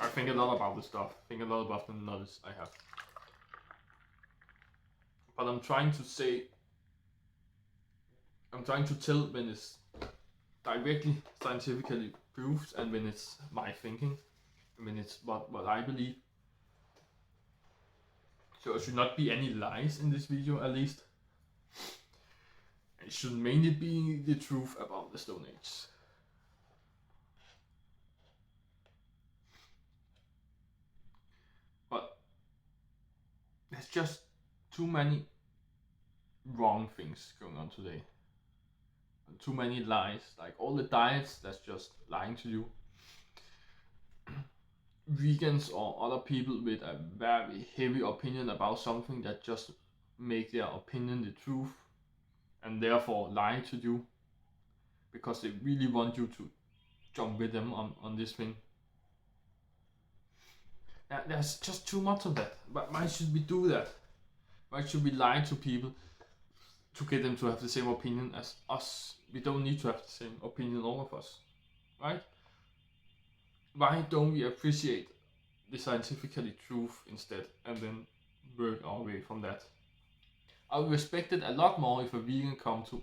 A: I think a lot about the stuff, think a lot about the knowledge I have. But I'm trying to tell when it's directly scientifically proved, and when it's my thinking, and when it's what I believe. So there should not be any lies in this video, at least. It should mainly be the truth about the Stone Age. But there's just too many wrong things going on today. Too many lies, like all the diets that's just lying to you. Vegans or other people with a very heavy opinion about something that just make their opinion the truth, and therefore lie to you because they really want you to jump with them on this thing. There's just too much of that. But why should we do that? Why should we lie to people to get them to have the same opinion as us? We don't need to have the same opinion, all of us, right? Why don't we appreciate the scientifically truth instead, and then work our way from that? I would respect it a lot more if a vegan come to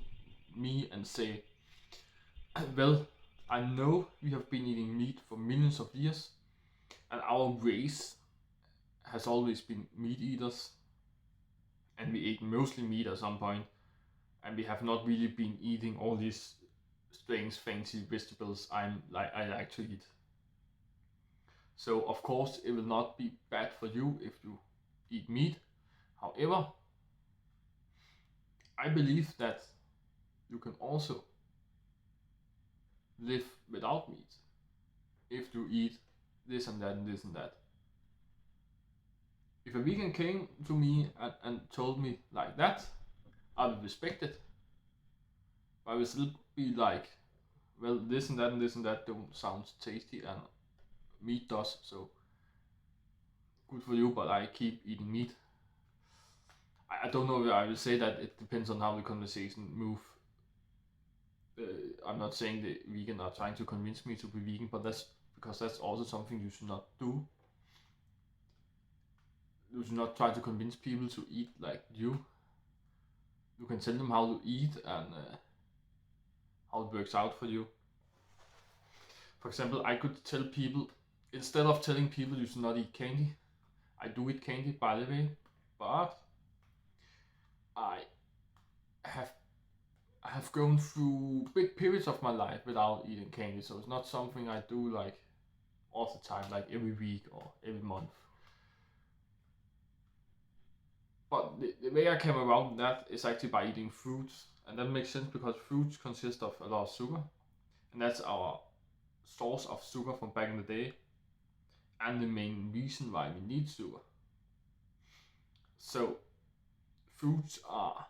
A: me and say, well, I know we have been eating meat for millions of years, and our race has always been meat eaters, and we ate mostly meat at some point, and we have not really been eating all these strange fancy vegetables I like to eat. So of course it will not be bad for you if you eat meat. However, I believe that you can also live without meat if you eat this and that and this and that. If a vegan came to me and told me like that, I would respect it. I would still be like, well, this and that and this and that don't sound tasty, and meat does, so good for you, but I keep eating meat. I don't know if I will say that. It depends on how the conversation move. I'm not saying the vegan are trying to convince me to be vegan, but that's because that's also something you should not do. You should not try to convince people to eat like you. You can tell them how to eat and how it works out for you. For example, I could tell people, instead of telling people you should not eat candy, I do eat candy, by the way, but I have gone through big periods of my life without eating candy, so it's not something I do like all the time, like every week or every month. But the way I came around that is actually by eating fruits, and that makes sense because fruits consist of a lot of sugar, and that's our source of sugar from back in the day. and the main reason why we need sugar. So fruits are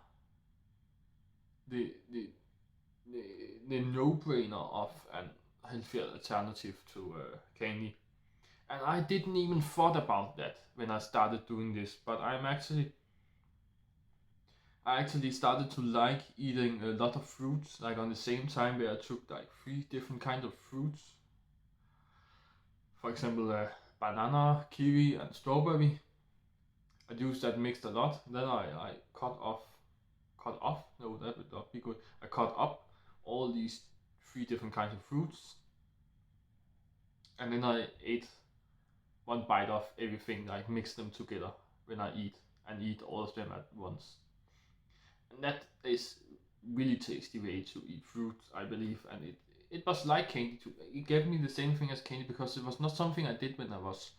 A: the the the no-brainer of an healthy alternative to candy. And I didn't even thought about that when I started doing this, but I actually started to like eating a lot of fruits, like on the same time where I took like 3 different kinds of fruits. For example, banana, kiwi, and strawberry. I used that mixed a lot. Then I cut off. No, that would not be good. I cut up all these 3 different kinds of fruits, and then I ate one bite of everything, like mix them together when I eat, and eat all of them at once. And that is really tasty way to eat fruit, I believe, and it was like candy too. It gave me the same thing as candy because it was not something I did when I was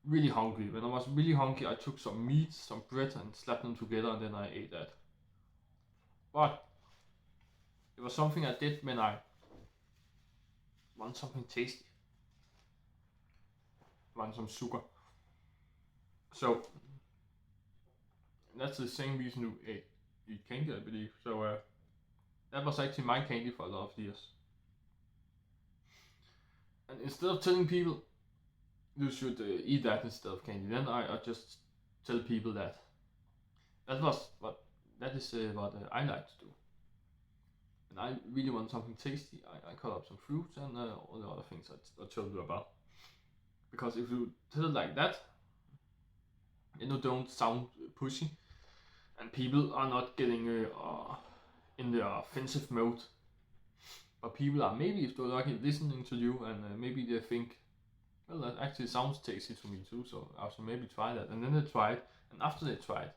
A: really hungry. When I was really hungry, I took some meat, some bread, and slapped them together, and then I ate that. But it was something I did when I want something tasty, want some sugar. So that's the same reason you eat candy, I believe. So that was actually my candy for a lot of years. And instead of telling people you should eat that instead of candy, then I just tell people that that is what I like to do. And I really want something tasty. I cut up some fruits and all the other things I told you about. Because if you tell it like that, then you don't sound pushy, and people are not getting in the offensive mode. But people are, maybe if they're lucky, listening to you, and maybe they think, well, that actually sounds tasty to me too, so I should maybe try that. And then they try it, and after they try it,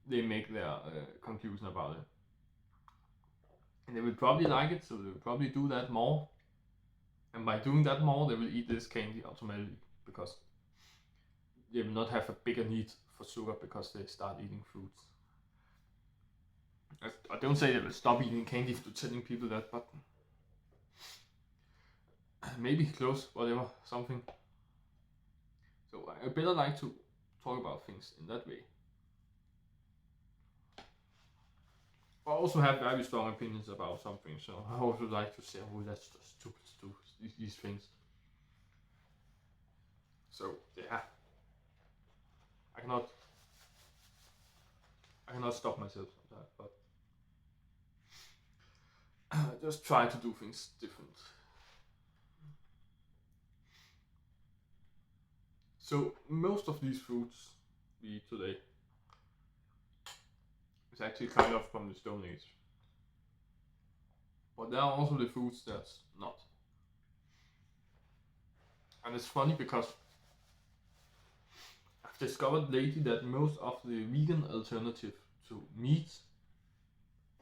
A: they make their conclusion about it. And they will probably like it, so they will probably do that more. And by doing that more, they will eat this candy automatically, because they will not have a bigger need for sugar because they start eating fruits. I don't say they will stop eating candy if you're telling people that, but maybe close, whatever, something. So I better like to talk about things in that way. I also have very strong opinions about something, so I also like to say, oh, that's just stupid to do these things. So yeah, I cannot stop myself from that, but I just try to do things different. So most of these foods we eat today is actually kind of from the Stone Age. But there are also the foods that's not. And it's funny because I've discovered lately that most of the vegan alternative to meat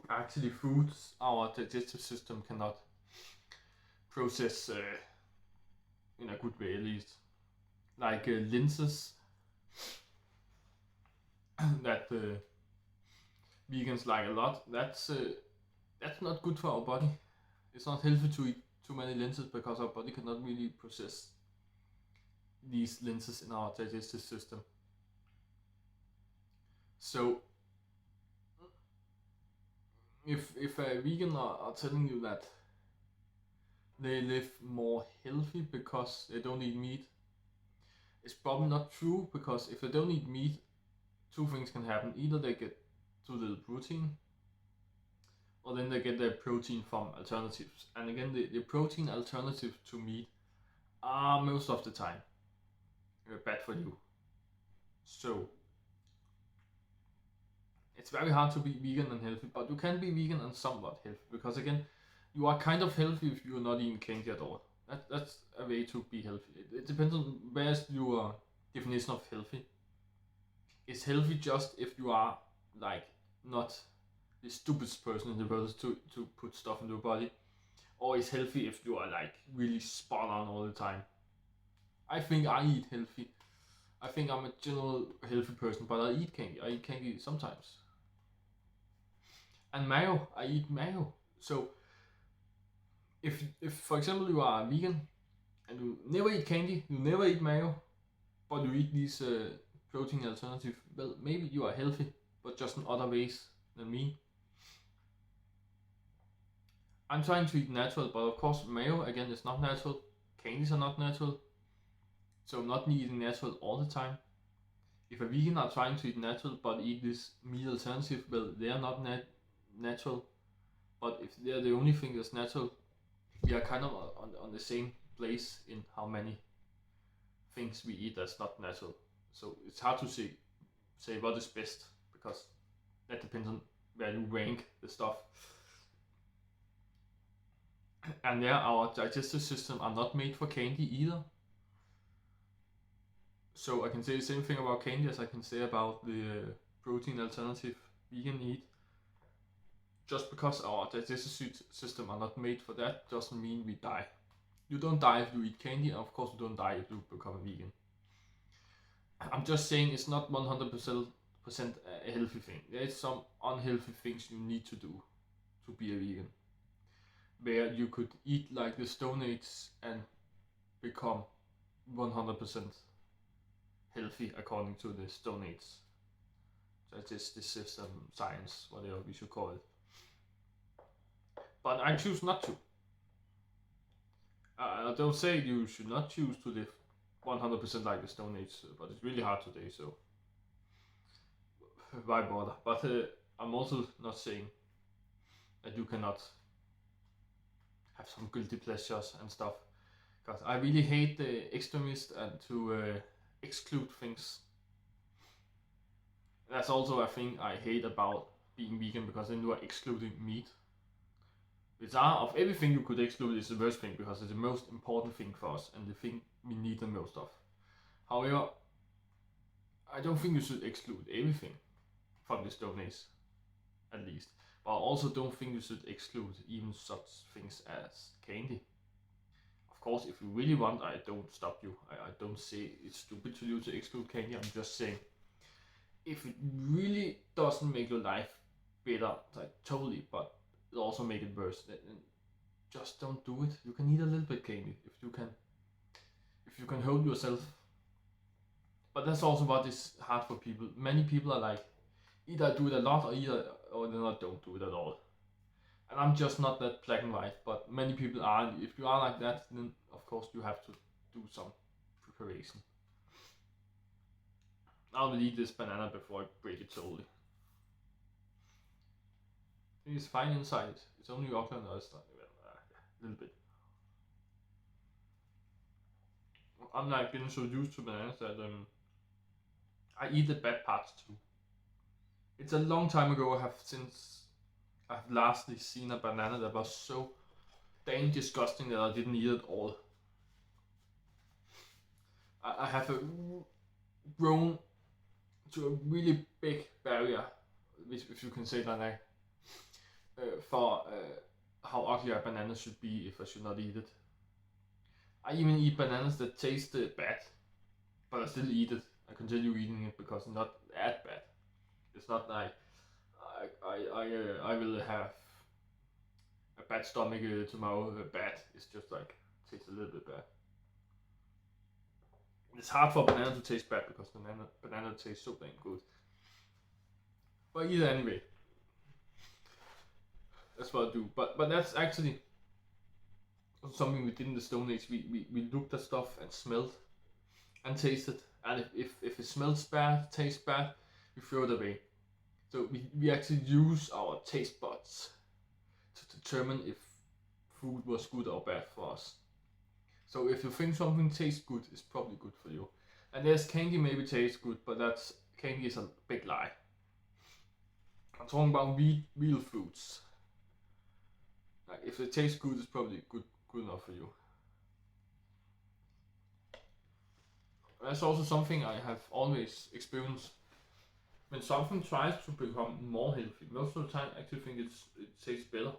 A: are actually foods our digestive system cannot process in a good way, at least. Like linses that vegans like a lot. That's not good for our body. It's not healthy to eat too many lenses because our body cannot really process these lenses in our digestive system. So if a vegan are telling you that they live more healthy because they don't eat meat, it's probably not true, because if they don't eat meat, 2 things can happen. Either they get too little protein, or then they get their protein from alternatives. And again, the protein alternative to meat are most of the time bad for you. So it's very hard to be vegan and healthy, but you can be vegan and somewhat healthy, because again, you are kind of healthy if you're not eating candy at all. That's a way to be healthy. It depends on where's your definition of healthy. Is healthy just if you are like not the stupidest person in the world to put stuff in your body? Or is healthy if you are like really spot on all the time? I think I eat healthy. I think I'm a general healthy person, but I eat candy. I eat candy sometimes. And mayo, I eat mayo. So if for example you are a vegan and you never eat candy, you never eat mayo, but you eat these protein alternative, well, maybe you are healthy, but just in other ways than me. I'm trying to eat natural, but of course mayo again is not natural. Candies are not natural, so I'm not eating natural all the time. If a vegan are trying to eat natural but eat this meat alternative, well, they are not natural. But if they're the only thing that's natural, we are kind of on the same place in how many things we eat that's not natural. So it's hard to say what is best, because that depends on where you rank the stuff. And yeah, our digestive system are not made for candy either. So I can say the same thing about candy as I can say about the protein alternative vegan eat. Just because our digestive system are not made for that doesn't mean we die. You don't die if you eat candy, and of course you don't die if you become a vegan. I'm just saying it's not 100% a healthy thing. There's some unhealthy things you need to do to be a vegan. Where you could eat like the Stone Age and become 100% healthy according to the Stone Age. That is the system, science, whatever we should call it. But I choose not to. I don't say you should not choose to live 100% like the Stone Age, but it's really hard today, so why bother? But I'm also not saying that you cannot have some guilty pleasures and stuff, because I really hate the extremists and to exclude things. That's also a thing I hate about being vegan, because then you are excluding meat. Which are, of everything you could exclude, is the worst thing, because it's the most important thing for us and the thing we need the most of. However, I don't think you should exclude everything from the Stone Age, at least. But I also don't think you should exclude even such things as candy. Of course, if you really want, I don't stop you. I don't say it's stupid to you to exclude candy. I'm just saying, if it really doesn't make your life better, like totally, but it also make it worse, then just don't do it. You can eat a little bit candy if you can hold yourself. But that's also what is hard for people. Many people are like, either do it a lot or then I don't do it at all. And I'm just not that black and white, but many people are. If you are like that, then of course you have to do some preparation. I'll eat this banana before I break it totally. It's fine inside. It's only ugly on the other side. A little bit. I'm like getting so used to bananas that I eat the bad parts too. It's a long time ago I've lastly seen a banana that was so dang disgusting that I didn't eat it all. I have grown to a really big barrier, if you can say that, for how ugly a banana should be if I should not eat it. I even eat bananas that taste bad, but I still eat it. I continue eating it because it's not that bad. It's not like I will have a bad stomach tomorrow. Bad. It's just like tastes a little bit bad. It's hard for banana to taste bad because banana tastes so dang good. But either anyway, that's what I do. But that's actually something we did in the Stone Age. We looked at stuff and smelled and tasted, and if it smells bad, tastes bad, we throw it away. So we actually use our taste buds to determine if food was good or bad for us. So if you think something tastes good, it's probably good for you. And yes, candy maybe tastes good, but candy is a big lie. I'm talking about real foods. Like if it tastes good, it's probably good enough for you. That's also something I have always experienced. When something tries to become more healthy, most of the time I actually think it tastes better.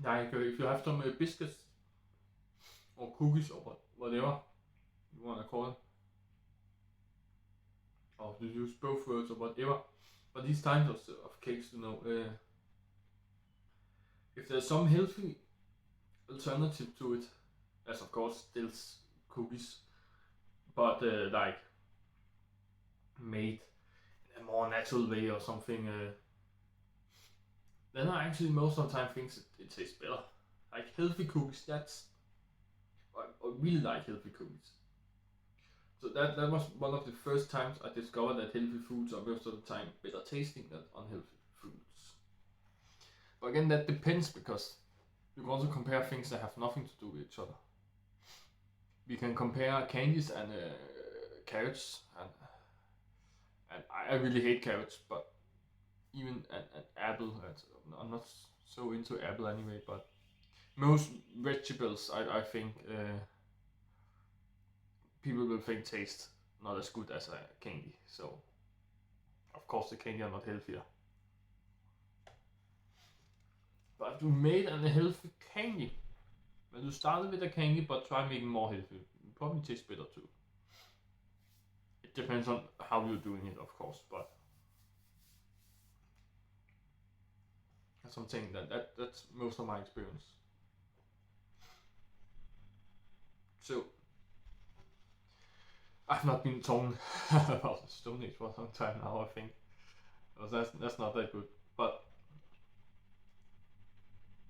A: Like if you have some biscuits or cookies or whatever you want to call it, or to use both words or whatever, but these kinds of cakes, if there's some healthy alternative to it, as of course still cookies, but like made in a more natural way or something. Then I actually most of the time thinks it tastes better. Like healthy cookies, I really like healthy cookies. So that was one of the first times I discovered that healthy foods are most of the time better tasting than unhealthy foods. But again, that depends because you can also compare things that have nothing to do with each other. We can compare candies and carrots, and I really hate carrots, but even an apple. I'm not so into apple anyway, but most vegetables I think people will think taste not as good as a candy. So of course the candy are not healthier. But if you made a healthy candy, when you started with a candy but try making more healthy, it probably tastes better too. It depends on how you're doing it, of course, but that's something that's most of my experience. So I've not been talking about the Stone Age for a long time now, I think. That's not that good. But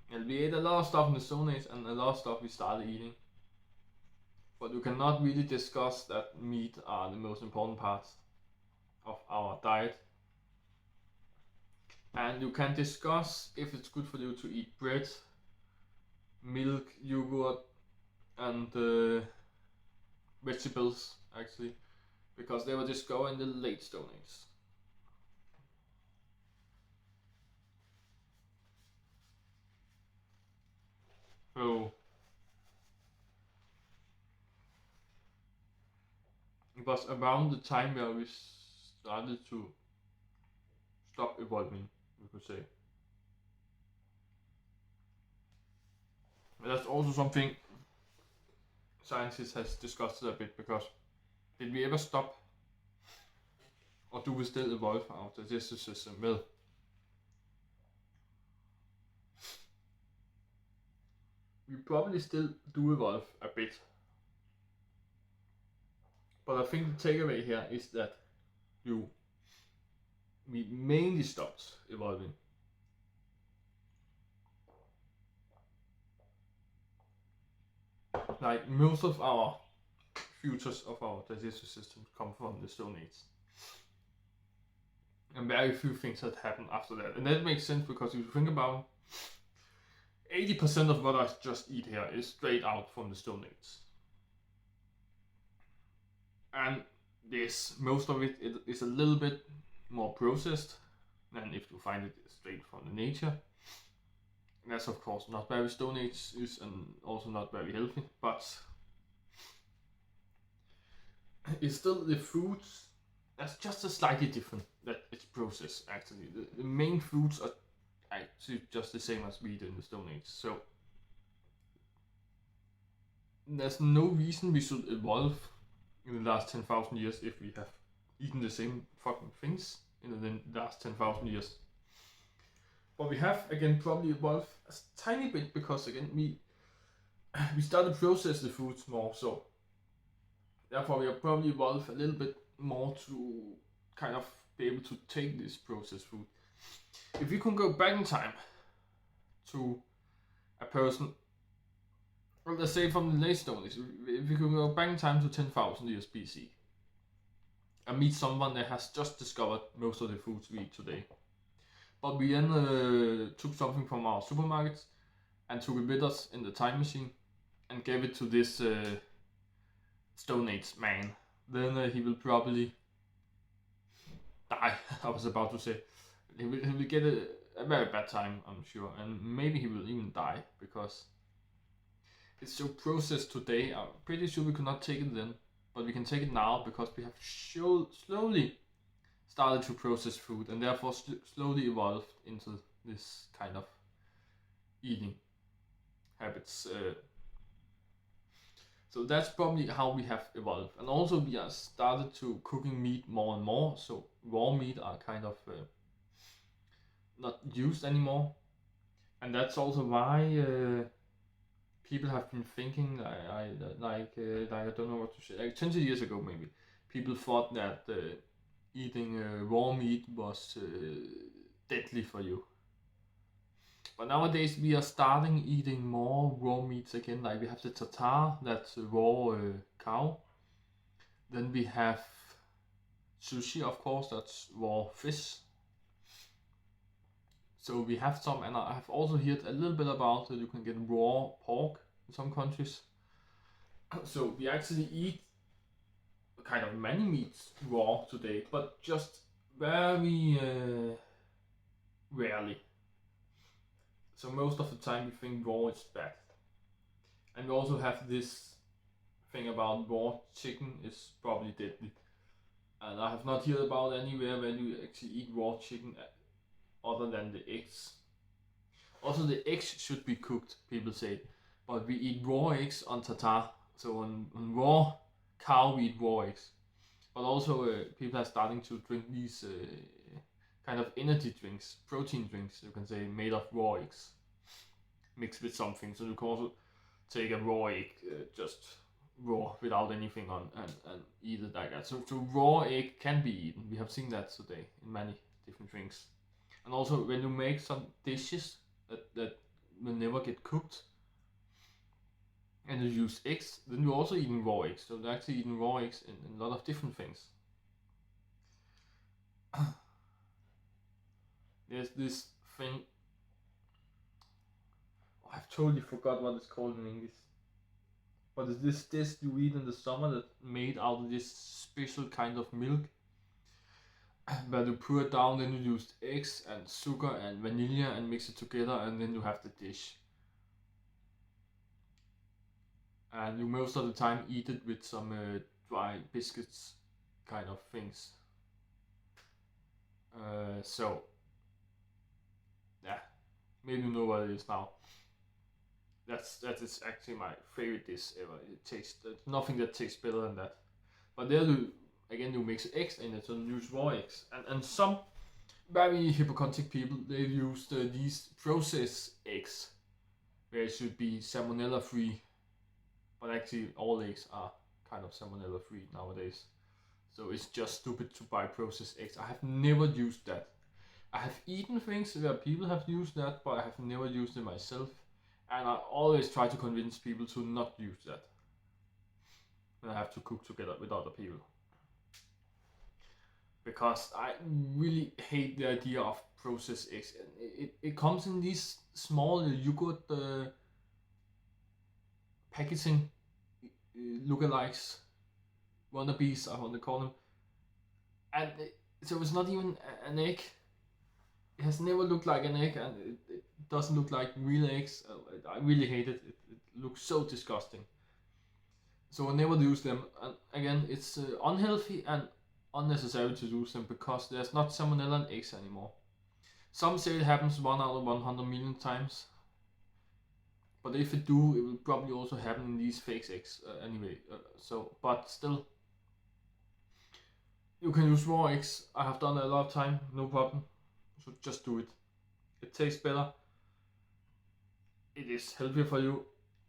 A: and we ate a lot of stuff in the Stone Age and a lot of stuff we started eating. But you cannot really discuss that meat are the most important parts of our diet. And you can discuss if it's good for you to eat bread, milk, yogurt, and vegetables actually, because they were discovered in the late Stone Age. So it was around the time where we started to stop evolving, you could say. But that's also something scientists has discussed a bit, because did we ever stop, or do we still evolve our digestive system? Well, we probably still do evolve a bit. But I think the takeaway here is that we mainly stopped evolving. Like most of our futures of our digestive system come from the Stone Age. And very few things had happened after that. And that makes sense because if you think about it, 80% of what I just eat here is straight out from the Stone Age. And yes, most of it is a little bit more processed than if you find it straight from the nature. And that's of course not very Stone Age is, and also not very healthy, but it's still the foods that's just a slightly different that it's processed actually. The main foods are actually just the same as we did in the Stone Age. So there's no reason we should evolve in the last 10,000 years if we have eaten the same fucking things in the last 10,000 years. But we have again probably evolved a tiny bit because again we started to process the foods more, so therefore we have probably evolved a little bit more to kind of be able to take this processed food. If you can go back in time to a person, well, let's say from the late Stone Age, if you can go back in time to 10,000 years BC and meet someone that has just discovered most of the foods we eat today, but we then took something from our supermarkets and took it with us in the time machine and gave it to this Stone Age man, then he will probably die. I was about to say he will get a very bad time, I'm sure, and maybe he will even die because it's so processed today. I'm pretty sure we could not take it then, but we can take it now because we have slowly started to process food and therefore slowly evolved into this kind of eating habits. So that's probably how we have evolved. And also we have started to cooking meat more and more, so raw meat are kind of not used anymore. And that's also why people have been thinking like I don't know what to say. Like 20 years ago, maybe people thought that eating raw meat was deadly for you. But nowadays we are starting eating more raw meats again. Like we have the tartar, that's a raw cow. Then we have sushi, of course, that's raw fish. So we have some, and I have also heard a little bit about that you can get raw pork in some countries. So we actually eat kind of many meats raw today, but just very rarely. So most of the time we think raw is bad. And we also have this thing about raw chicken is probably deadly. And I have not heard about anywhere where you actually eat raw chicken other than the eggs. Also, the eggs should be cooked, people say. But we eat raw eggs on tartar. So on raw cow, we eat raw eggs. But also, people are starting to drink these kind of energy drinks, protein drinks, you can say, made of raw eggs, mixed with something. So you can also take a raw egg, just raw, without anything on, and eat it like that. So raw egg can be eaten. We have seen that today in many different drinks. And also, when you make some dishes that will never get cooked, and you use eggs, then you're also eating raw eggs. So they're actually eating raw eggs in a lot of different things. There's this thing. Oh, I've totally forgot what it's called in English. But it's this dish you eat in the summer that's made out of this special kind of milk. Where you pour it down, then you use eggs and sugar and vanilla and mix it together, and then you have the dish. And you most of the time eat it with some dry biscuits kind of things. So yeah, maybe you know what it is now. That is actually my favorite dish ever. It tastes nothing that tastes better than that. But there you mix eggs in it, so you use raw eggs, and some very hypocritical people, they use these processed eggs, where it should be salmonella free, but actually all eggs are kind of salmonella free nowadays. So it's just stupid to buy processed eggs. I have never used that. I have eaten things where people have used that, but I have never used it myself. And I always try to convince people to not use that when I have to cook together with other people. Because I really hate the idea of processed eggs. It comes in these small yogurt packaging lookalikes, wannabes, I want to call them. And so it's not even an egg. It has never looked like an egg, and it doesn't look like real eggs. I really hate it. It looks so disgusting. So I never use them. And again, it's unhealthy and unnecessary to use them because there's not salmonella in eggs anymore. Some say it happens 1 out of 100 million times. But if it do, it will probably also happen in these fake eggs anyway. But still, you can use raw eggs. I have done it a lot of time, no problem. So just do it. It tastes better. It is healthier for you,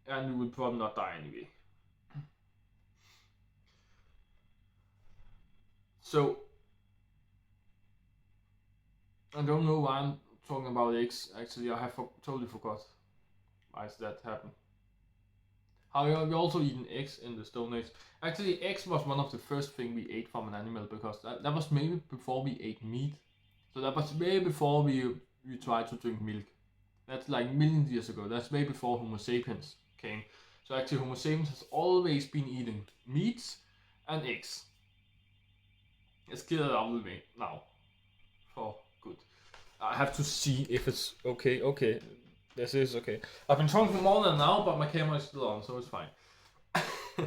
A: and you will probably not die anyway. So, I don't know why I'm talking about eggs. Actually, I have totally forgot why that happened. However, we also eaten eggs in the Stone Age. Actually, eggs was one of the first thing we ate from an animal, because that was maybe before we ate meat. So that was way before we tried to drink milk. That's like millions of years ago. That's way before Homo sapiens came. So actually Homo sapiens has always been eating meats and eggs. Let's get it out of the way now. For good. I have to see if it's okay. Okay, this is okay. I've been talking for more than now, but my camera is still on, so it's fine. But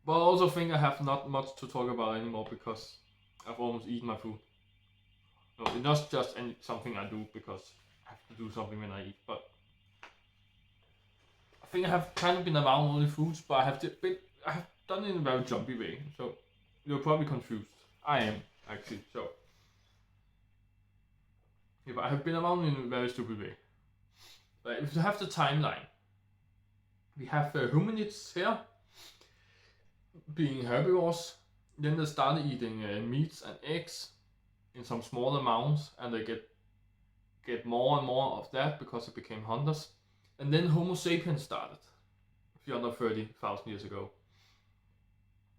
A: I also think I have not much to talk about anymore because I've almost eaten my food. No, it's not just something I do because I have to do something when I eat, but I think I have kind of been around all the foods, but I have done it in a very jumpy way, so you're probably confused. I am, actually, so. Yeah, but I have been around in a very stupid way. But if you have the timeline, we have hominids here being herbivores. Then they started eating meats and eggs in some small amounts, and they get more and more of that because they became hunters. And then Homo sapiens started 330,000 years ago.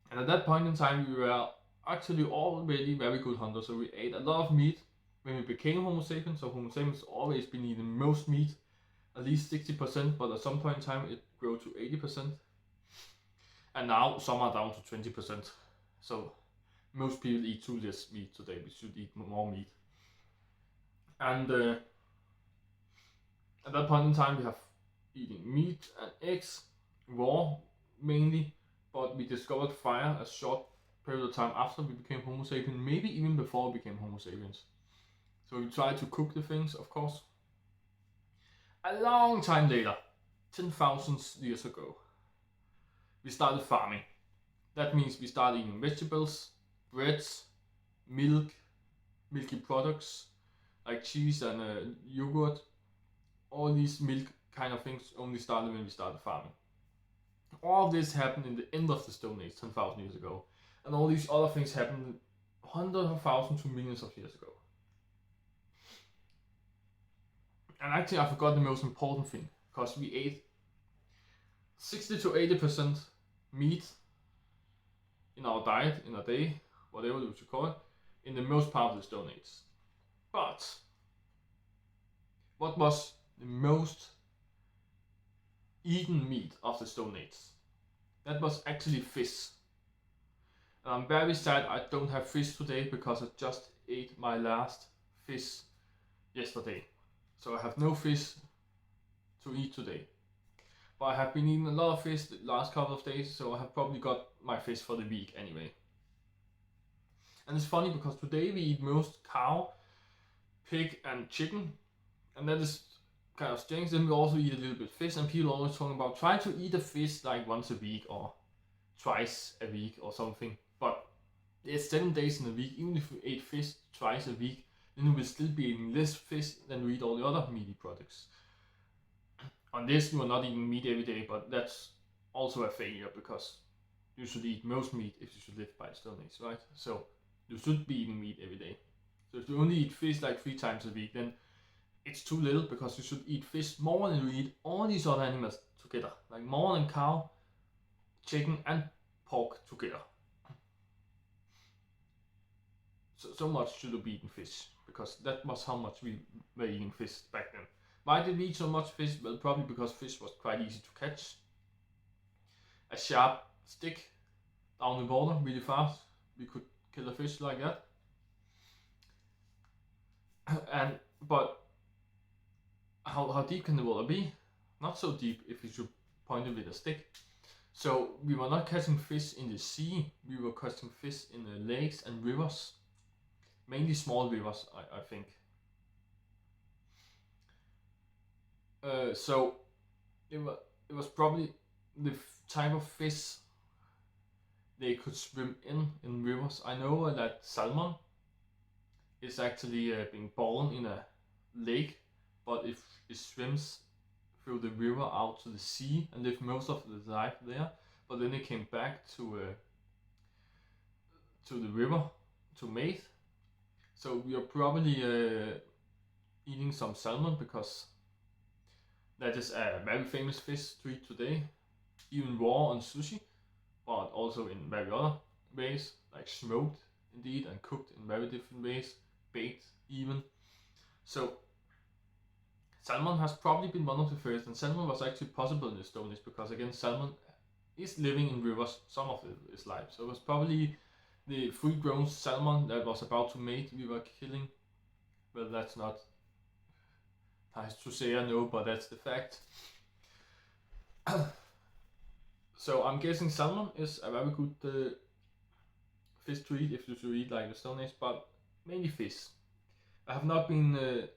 A: And at that point in time, we were actually already very good hunters. So we ate a lot of meat when we became Homo sapiens. So Homo sapiens always been eating most meat, at least 60%, but at some point in time it grew to 80%. And now some are down to 20%. So most people eat too less meat today. We should eat more meat. And at that point in time, we have eating meat and eggs, raw mainly, but we discovered fire a short period of time after we became Homo sapiens, maybe even before we became Homo sapiens. So we tried to cook the things, of course. A long time later, 10,000 years ago, we started farming. That means we started eating vegetables, breads, milk, milky products like cheese and yogurt. All these milk kind of things only started when we started farming. All of this happened in the end of the Stone Age 10,000 years ago. And all these other things happened hundreds of thousands to millions of years ago. And actually I forgot the most important thing, because we ate 60 to 80% meat in our diet in a day, whatever you should call it, in the most part of the Stone Age. But what was the most eaten meat of the Stone Age? That was actually fish. And I'm very sad I don't have fish today because I just ate my last fish yesterday. So I have no fish to eat today. But I have been eating a lot of fish the last couple of days, so I have probably got my fish for the week anyway. And it's funny because today we eat most cow, pig and chicken, and that is kind of strange. Then we also eat a little bit fish, and people always talking about try to eat a fish like once a week or twice a week or something. But it's 7 days in a week. Even if we ate fish twice a week, then we will still be eating less fish than we eat all the other meaty products. On this, you are not eating meat every day, but that's also a failure because you should eat most meat if you should live by the Stone Age, right? So you should be eating meat every day. So if you only eat fish like 3 times a week, then it's too little, because you should eat fish more than you eat all these other animals together. Like more than cow, chicken and pork together. So much should you be eating fish, because that was how much we were eating fish back then. Why did we eat so much fish? Well, probably because fish was quite easy to catch. A sharp stick down the water really fast. We could kill a fish like that. But how deep can the water be? Not so deep if you should point it with a stick. So we were not catching fish in the sea. We were catching fish in the lakes and rivers. Mainly small rivers, I think. So it was probably the type of fish they could swim in rivers. I know that salmon is actually being born in a lake, but if it swims through the river out to the sea and lived most of its life there, but then it came back to the river to mate. So we are probably eating some salmon because that is a very famous fish to eat today, even raw on sushi, but also in very other ways, like smoked indeed and cooked in very different ways, baked even. So salmon has probably been one of the first, and salmon was actually possible in the Stone Age because again salmon is living in rivers some of its life. So it was probably the full-grown salmon that was about to mate we were killing. Well, that's not nice to say, I know, but that's the fact. So I'm guessing salmon is a very good fish to eat if you should eat like the Stone Age, but mainly fish. I have not been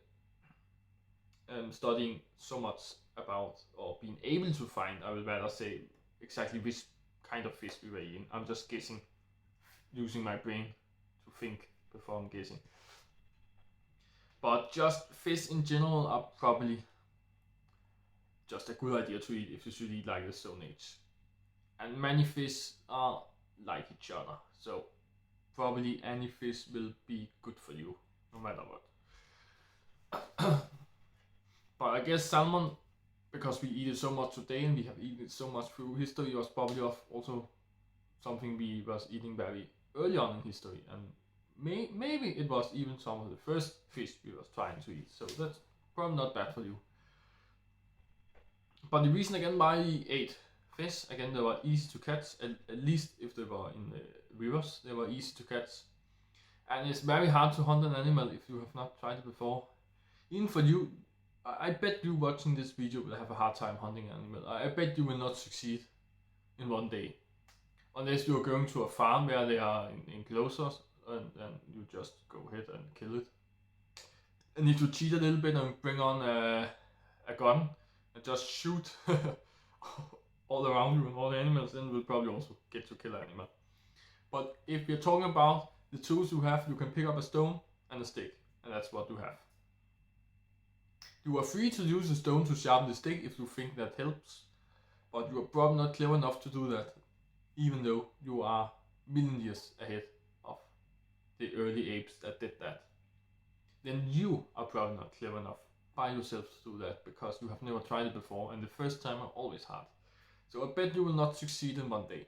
A: studying so much about, or being able to find, I would rather say, exactly which kind of fish we were eating. I'm just guessing, using my brain to think before I'm guessing. But just fish in general are probably just a good idea to eat if you should eat like the Stone Age. And many fish are like each other, so probably any fish will be good for you, no matter what. But I guess salmon, because we eat it so much today and we have eaten it so much through history, was probably also something we was eating very early on in history, and maybe it was even some of the first fish we was trying to eat, so that's probably not bad for you. But the reason again why we ate fish, again, they were easy to catch, at least if they were in the rivers, they were easy to catch. And it's very hard to hunt an animal if you have not tried it before. Even for you, I bet you watching this video will have a hard time hunting an animal. I bet you will not succeed in one day. Unless you're going to a farm where they are in enclosures and you just go ahead and kill it. And if you cheat a little bit and bring on a gun and just shoot all around you and all the animals, then you'll probably also get to kill an animal. But if you're talking about the tools you have, you can pick up a stone and a stick, and that's what you have. You are free to use a stone to sharpen the stick if you think that helps, but you are probably not clever enough to do that, even though you are million years ahead of the early apes that did that. Then you are probably not clever enough by yourself to do that, because you have never tried it before, and the first time are always hard. So I bet you will not succeed in one day.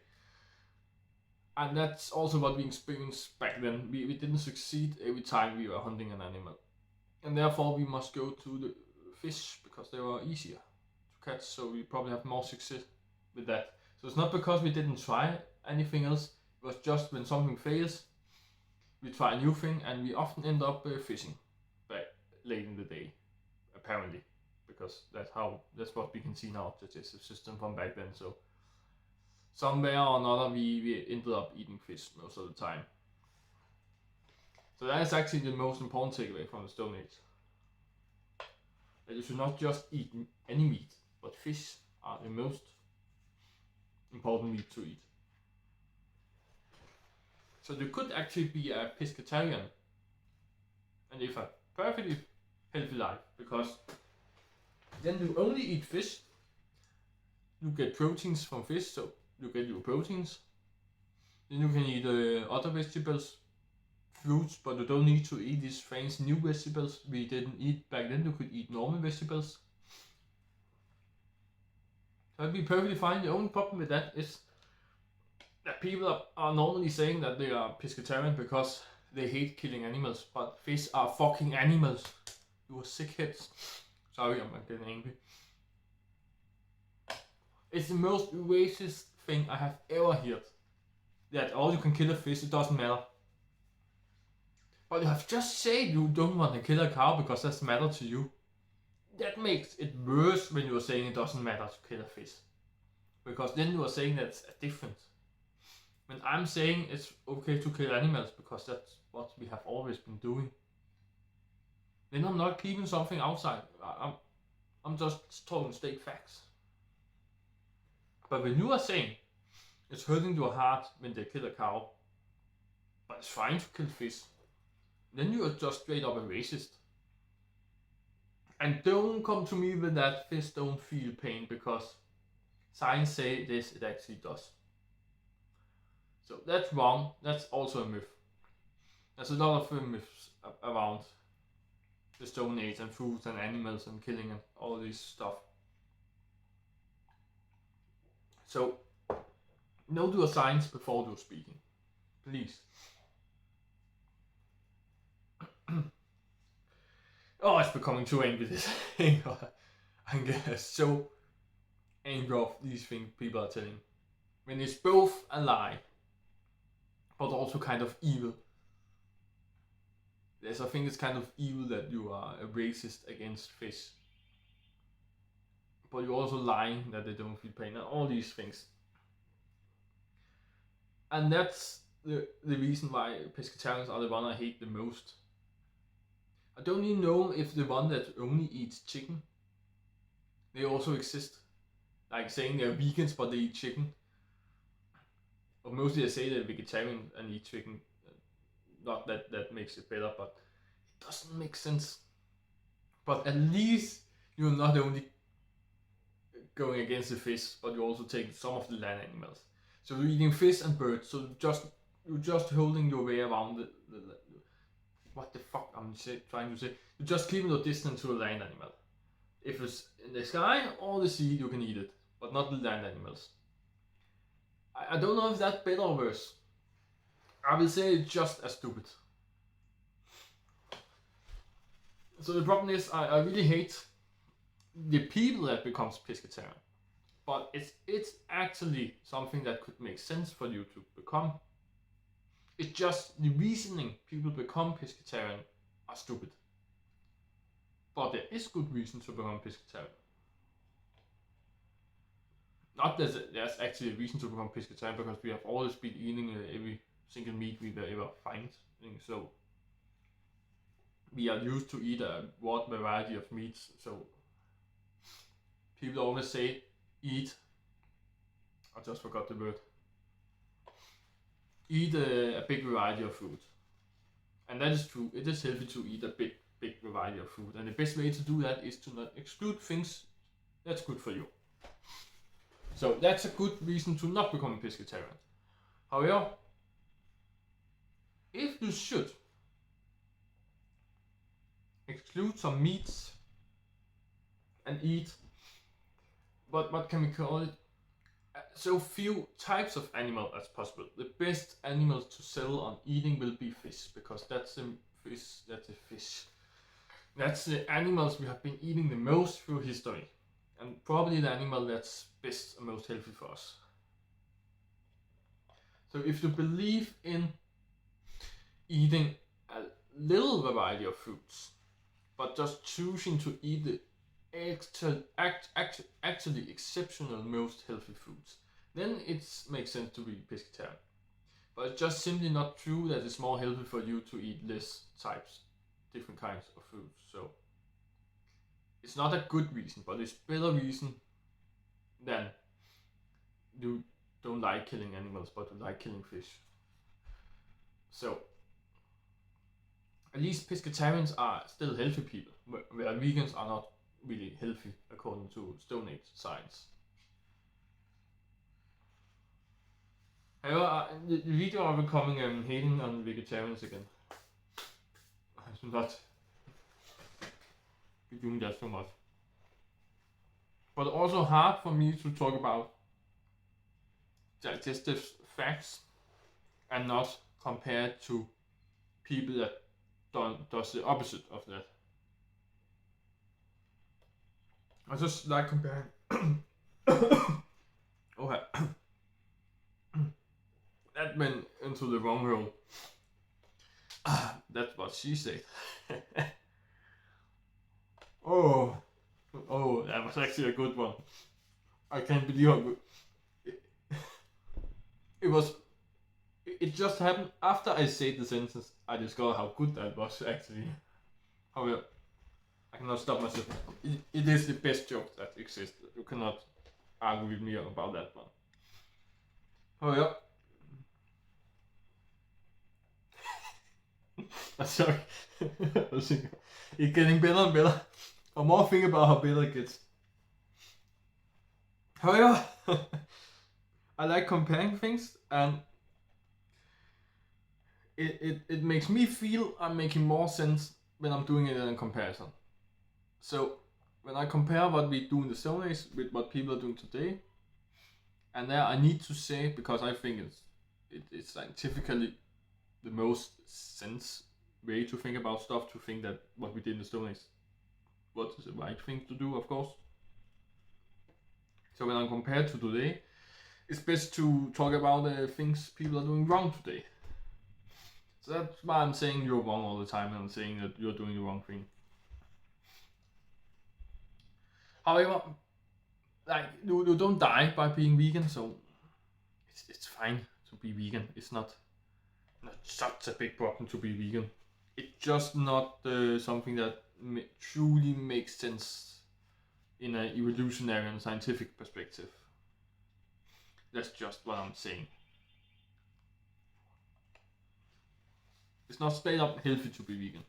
A: And that's also what we experienced back then. We didn't succeed every time we were hunting an animal. And therefore we must go to the fish, because they were easier to catch, so we probably have more success with that. So it's not because we didn't try anything else, it was just when something fails, we try a new thing, and we often end up fishing back late in the day, apparently. Because that's what we can see now, the digestive system from back then. So somewhere or another we ended up eating fish most of the time. So that is actually the most important takeaway from the Stone Age. That you should not just eat any meat, but fish are the most important meat to eat. So you could actually be a pescatarian and live a perfectly healthy life, because then you only eat fish, you get proteins from fish, so you get your proteins. Then you can eat other vegetables, fruits, but you don't need to eat these fancy new vegetables we didn't eat back then. You could eat normal vegetables. That'd be perfectly fine. The only problem with that is that people are normally saying that they are pescatarian because they hate killing animals, but fish are fucking animals. You are sickheads. Sorry, I'm getting angry. It's the most racist thing I have ever heard. That all you can kill a fish, it doesn't matter. But you have just said you don't want to kill a cow because that's matter to you. That makes it worse when you are saying it doesn't matter to kill a fish. Because then you are saying that's different. When I'm saying it's okay to kill animals because that's what we have always been doing, then I'm not keeping something outside. I'm just talking straight facts. But when you are saying it's hurting your heart when they kill a cow, but it's fine to kill fish, then you are just straight up a racist. And don't come to me with that fish don't feel pain, because science say this, it actually does. So that's wrong. That's also a myth. There's a lot of myths around the Stone Age and food and animals and killing and all this stuff. So know your science before you're speaking, please. Oh, it's becoming too angry this thing. I'm getting so angry of these things people are telling. When it's both a lie, but also kind of evil. Yes, I think it's kind of evil that you are a racist against fish. But you're also lying that they don't feel pain and all these things. And that's the reason why pescatarians are the one I hate the most. I don't even know if the one that only eats chicken, they also exist. Like saying they're vegans but they eat chicken. Or mostly they say they're vegetarian and eat chicken. Not that that makes it better, but it doesn't make sense. But at least you're not only going against the fish, but you also take some of the land animals. So you're eating fish and birds. So you're just holding your way around the what the fuck I'm trying to say. You're just keeping your distance to a land animal. If it's in the sky or the sea, you can eat it, but not the land animals. I don't know if that's better or worse. I will say it's just as stupid. So the problem is, I really hate the people that becomes pescatarian. But it's actually something that could make sense for you to become. It's just the reasoning people become pescatarian are stupid. But there is good reason to become pescatarian. Not that there's actually a reason to become pescatarian, because we have always been eating every single meat we've ever find. So we are used to eat a wide variety of meats. So people always say eat. I just forgot the word. Eat a big variety of food. And that is true. It is healthy to eat a big variety of food. And the best way to do that is to not exclude things that's good for you. So that's a good reason to not become a pescatarian. However, if you should exclude some meats and eat, but what can we call it? So few types of animal as possible. The best animals to sell on eating will be fish, because that's the fish. That's the animals we have been eating the most through history, and probably the animal that's best and most healthy for us. So if you believe in eating a little variety of foods, but just choosing to eat the actually exceptional most healthy foods, then it makes sense to be pescatarian. But it's just simply not true that it's more healthy for you to eat less different kinds of food. So it's not a good reason, but it's a better reason than you don't like killing animals, but you like killing fish. So at least pescatarians are still healthy people, where vegans are not really healthy according to Stone Age science. However, the video are becoming hating on vegetarians again. I should not be doing that so much. But also hard for me to talk about digestive facts and not compared to people that does the opposite of that. I just like comparing. Okay. That went into the wrong hole. That's what she said. Oh, that was actually a good one. I can't believe how good. It just happened after I said the sentence. I discovered how good that was actually. However, I cannot stop myself. It is the best joke that exists. You cannot argue with me about that one. However, sorry. It's getting better and better. I'm more thinking about how better it gets. However, I like comparing things, and it makes me feel I'm making more sense when I'm doing it in a comparison. So when I compare what we do in the Stone Age with what people are doing today, and there I need to say, because I think it's scientifically the most sense way to think about stuff, to think that what we did in the Stone Age was the right thing to do, of course. So when I compare to today, it's best to talk about things people are doing wrong today. So that's why I'm saying you're wrong all the time, and I'm saying that you're doing the wrong thing. However, like you don't die by being vegan, so it's fine to be vegan. It's not such a big problem to be vegan. It's just not something that truly makes sense in an evolutionary and scientific perspective. That's just what I'm saying. It's not straight up healthy to be vegan.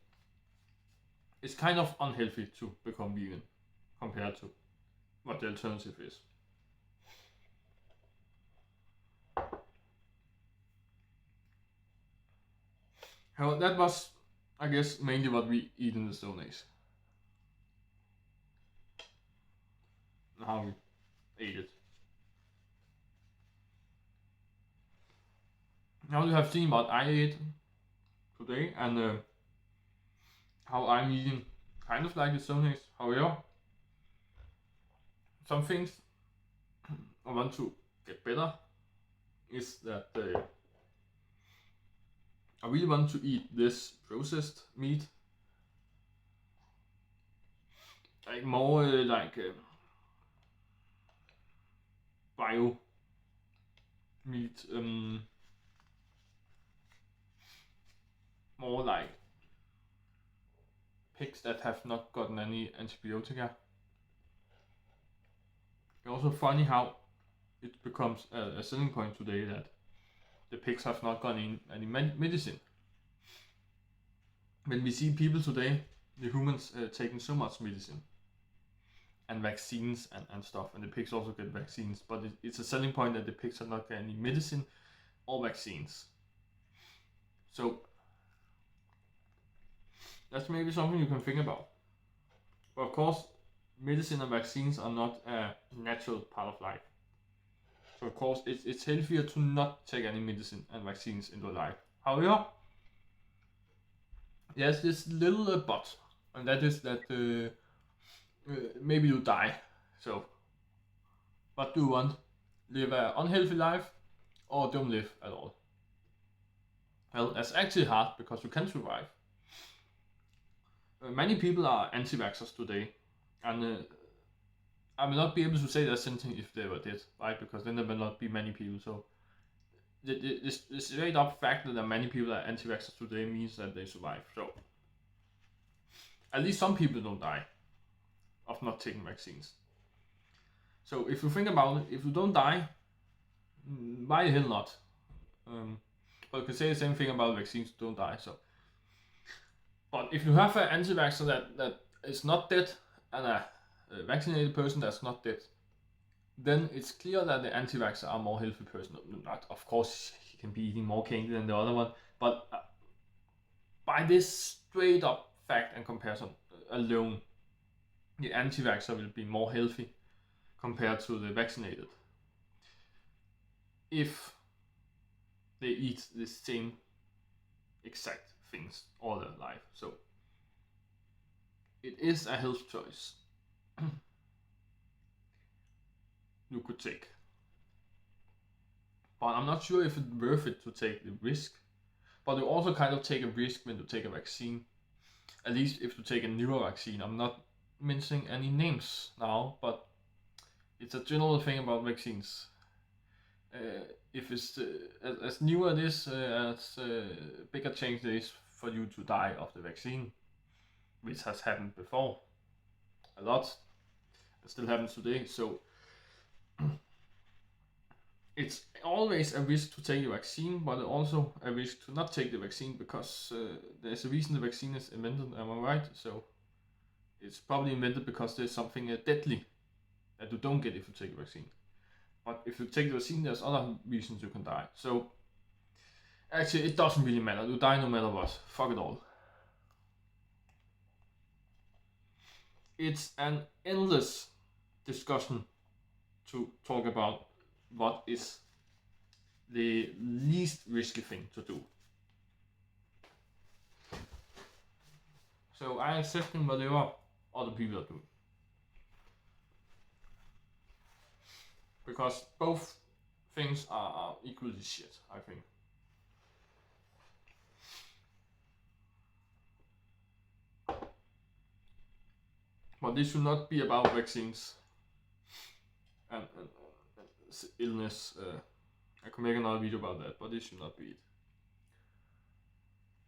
A: It's kind of unhealthy to become vegan compared to what the alternative is. Well, that was, I guess, mainly what we eat in the Stone Age. How we ate it. Now you have seen what I ate today and how I'm eating kind of like the Stone Age. However, some things I want to get better is that I really want to eat this processed meat, like more bio meat, more like pigs that have not gotten any antibiotica. It's also funny how it becomes a selling point today that the pigs have not gotten any medicine. When we see people today, the humans taking so much medicine and vaccines and stuff, and the pigs also get vaccines, but it's a selling point that the pigs are not getting any medicine or vaccines. So that's maybe something you can think about. But of course, medicine and vaccines are not a natural part of life. So of course, it's healthier to not take any medicine and vaccines into life. However, there's this little but, and that is that maybe you die. So, what do you want? Live an unhealthy life or don't live at all? Well, that's actually hard because you can survive. Many people are anti-vaxxers today, and I will not be able to say that sentence if they were dead, right? Because then there will not be many people. So the straight up fact that many people are anti-vaxxers today means that they survive. So at least some people don't die of not taking vaccines. So if you think about it, if you don't die, why the hell not? But you can say the same thing about vaccines, don't die. So, but if you have an anti-vaxxer that is not dead and a vaccinated person that's not dead, then it's clear that the anti-vaxxer are more healthy person. Not, of course, he can be eating more candy than the other one, but by this straight up fact and comparison alone, the anti-vaxxer will be more healthy compared to the vaccinated if they eat the same exact things all their life. So it is a health choice you could take. But I'm not sure if it's worth it to take the risk. But you also kind of take a risk when you take a vaccine. At least if you take a newer vaccine. I'm not mentioning any names now, but it's a general thing about vaccines. If it's as new it is, as bigger chance there is for you to die of the vaccine, which has happened before a lot. It still happens today. So it's always a risk to take the vaccine, but also a risk to not take the vaccine because there's a reason the vaccine is invented, am I right? So it's probably invented because there's something deadly that you don't get if you take the vaccine. But if you take the vaccine, there's other reasons you can die. So actually, it doesn't really matter. You die no matter what. Fuck it all. It's an endless discussion to talk about what is the least risky thing to do. So I accept whatever other people are doing. Because both things are equally shit, I think. But this should not be about vaccines and illness. I could make another video about that, but this should not be it.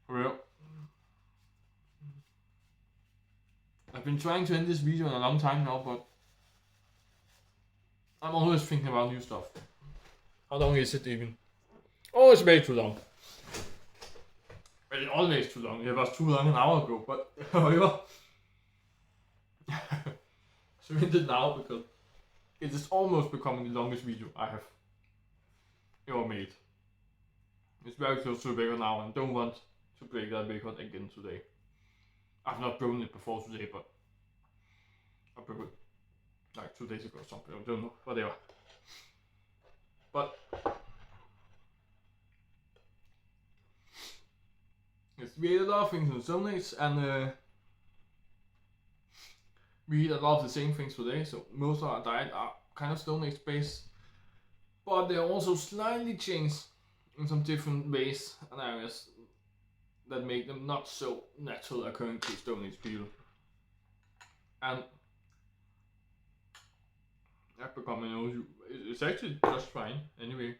A: For real. I've been trying to end this video in a long time now, but I'm always thinking about new stuff. How long is it even? Oh, it's way too long. Well, it's always too long. It was too long an hour ago, but however. So we end it now because it is almost becoming the longest video I have ever made. It's very close to a record now, and don't want to break that record again today. I've not broken it before today, but I broke it like 2 days ago or something. I don't know, whatever. But it's really a lot of things in Stone Age, and we eat a lot of the same things today, so most of our diet are kind of Stone Age based, but they're also slightly changed in some different ways and areas that make them not so natural according to Stone Age people. And that becoming, it's actually just fine anyway.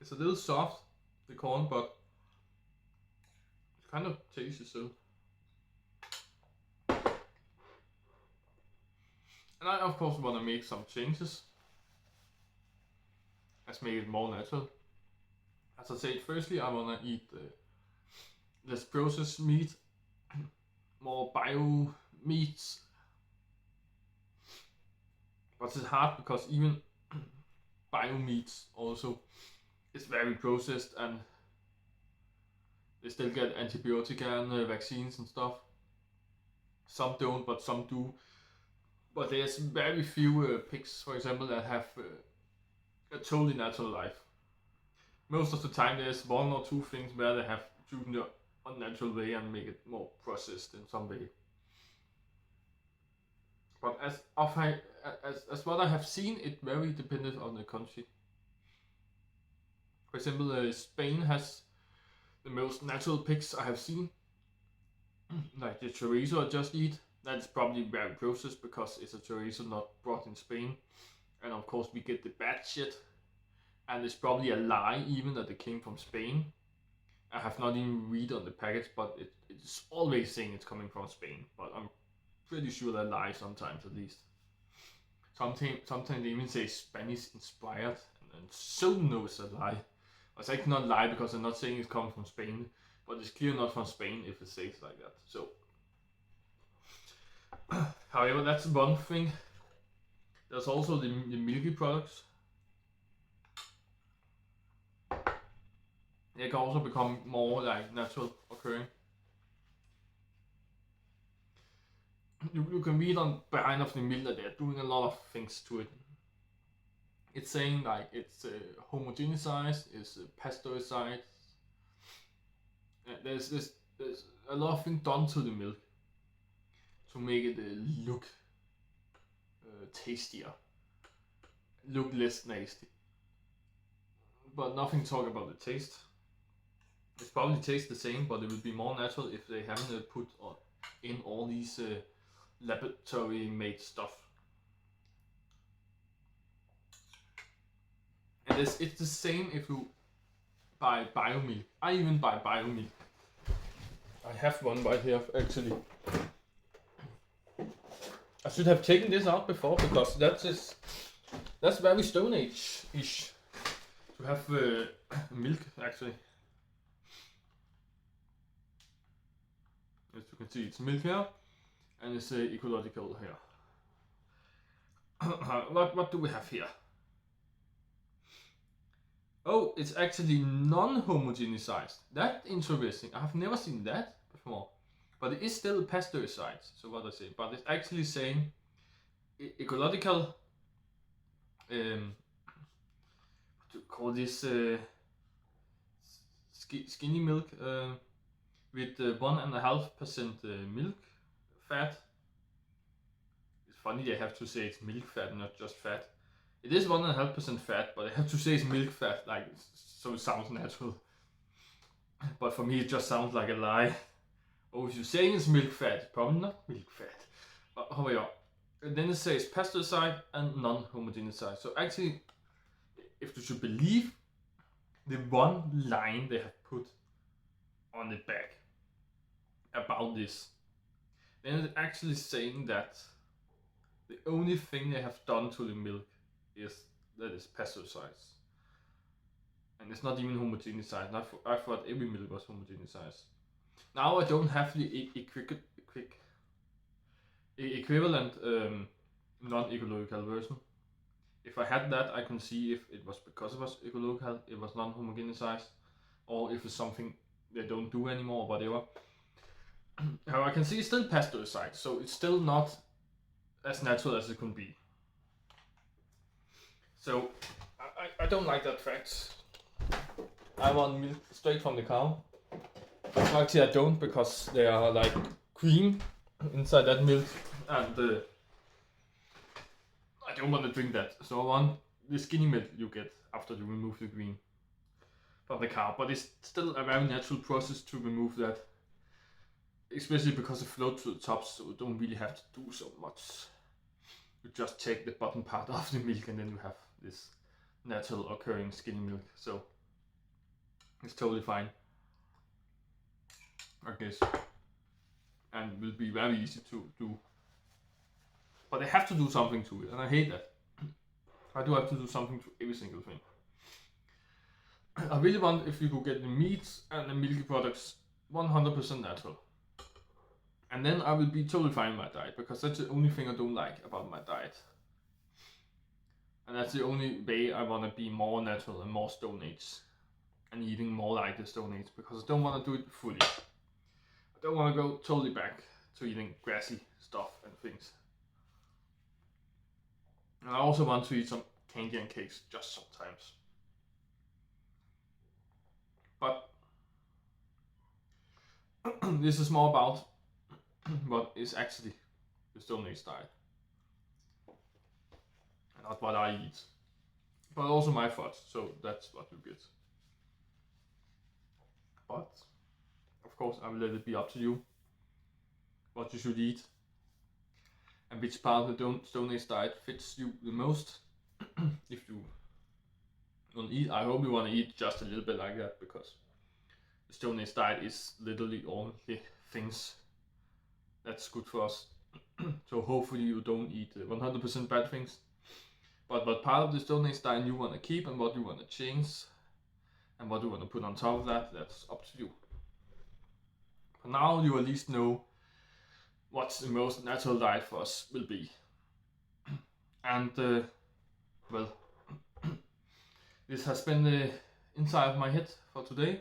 A: It's a little soft, the corn, but it's kind of tasty still. And I of course want to make some changes. Let's make it more natural. As I said, firstly I want to eat less processed meat, more bio meats. But it's hard because even bio meats also is very processed, and they still get antibiotic and vaccines and stuff. Some don't, but some do. But there's very few pigs, for example, that have a totally natural life. Most of the time there's one or two things where they have chosen the unnatural way and make it more processed in some way. But as what I have seen, it very dependent on the country. For example, Spain has the most natural pigs I have seen. Like the chorizo I just eat, that's probably very processed because it's a chorizo not brought in Spain. And of course we get the bad shit. And it's probably a lie even that it came from Spain. I have not even read on the package, but it's always saying it's coming from Spain. But I'm pretty sure they lie sometimes at least. Sometimes they even say Spanish inspired, and so no it's a lie. It's actually not a lie because I'm not saying it's coming from Spain, but it's clear not from Spain if it says like that. So, however, that's one thing. There's also the milky products. They can also become more like natural occurring. You can read on behind of the milk that they're doing a lot of things to it. It's saying like it's homogenized, it's pasteurized. There's a lot of things done to the milk to make it look tastier, look less nasty. But nothing talk about the taste. It's probably tastes the same, but it would be more natural if they haven't put in all these laboratory made stuff. And it's the same if you buy biomilk. I even buy biomilk. I have one right here actually. I should have taken this out before because that's very Stone Age-ish to have milk actually. As you can see, it's milk here, and it's ecological here. What do we have here? Oh, it's actually non-homogenized. That's interesting. I have never seen that before. But it is still pasteurized, so what I say. But it's actually saying ecological, what do you call this, skinny milk, with 1.5% milk fat. It's funny they have to say it's milk fat, not just fat. It is 1.5% fat, but I have to say it's milk fat, like so it sounds natural. But for me, it just sounds like a lie. Oh, if you're saying it's milk fat, it's probably not milk fat. But however, and then it says pasteurized and non-homogenized. So actually, if you should believe the one line they have put on the back about this, then it's actually saying that the only thing they have done to the milk is that it's pasteurized. And it's not even homogenized. I thought every milk was homogenized. Now I don't have the equivalent non-ecological version. If I had that, I can see if it was because it was ecolocal, it was non-homogenized, or if it's something they don't do anymore or whatever. How I can see it's still pasteurized, so it's still not as natural as it could be. So I don't like that fact. I want milk straight from the cow. Actually, I don't, because they are like cream inside that milk, and I don't want to drink that. So I want the skinny milk you get after you remove the green from the cow. But it's still a very natural process to remove that, especially because it floats to the top, so you don't really have to do so much. You just take the bottom part of the milk and then you have this natural occurring skinny milk. So it's totally fine, I guess, and will be very easy to do. But I have to do something to it, and I hate that. I do have to do something to every single thing. I really want if you could get the meats and the milky products 100% natural. And then I will be totally fine with my diet, because that's the only thing I don't like about my diet. And that's the only way I want to be more natural and more Stone Age. And eating more like the Stone Age, because I don't want to do it fully. I don't want to go totally back to eating grassy stuff and things. And I also want to eat some candy and cakes just sometimes. But this is more about what is actually the Stone Age diet, and not what I eat, but also my thoughts. So that's what you get. But of course, I will let it be up to you what you should eat and which part of the Stone Age diet fits you the most. If you want to eat, I hope you want to eat just a little bit like that, because the Stone Age diet is literally all the things that's good for us. So hopefully you don't eat 100% bad things. But what part of the Stone Age diet you want to keep and what you want to change and what you want to put on top of that, that's up to you. For now, you at least know what the most natural diet for us will be. And well, this has been the inside of my head for today,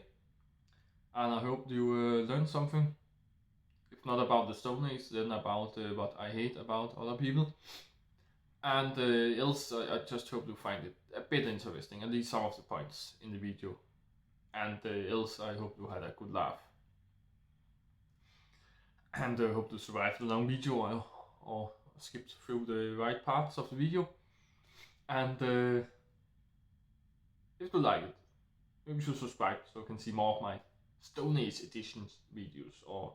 A: and I hope you learned something. If not about the Stone Age, then about what I hate about other people. And else, I just hope you find it a bit interesting, at least some of the points in the video. And else, I hope you had a good laugh. And I hope to survive the long video or skipped through the right parts of the video. And if you like it, maybe you should subscribe so you can see more of my Stone Age editions videos, or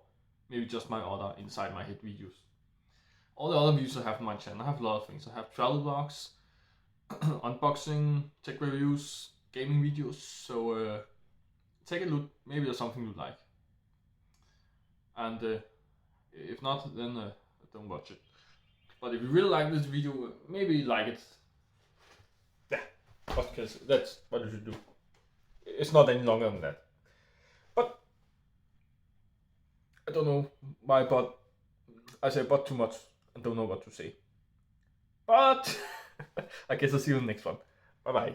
A: maybe just my other inside my head videos. All the other videos I have on my channel, I have a lot of things. I have travel vlogs, unboxing, tech reviews, gaming videos. So take a look, maybe there's something you like. And if not, then don't watch it. But if you really like this video, maybe like it. Yeah, because that's what you should do. It's not any longer than that. But I don't know why, but I say but too much and don't know what to say. But I guess I'll see you in the next one. Bye bye.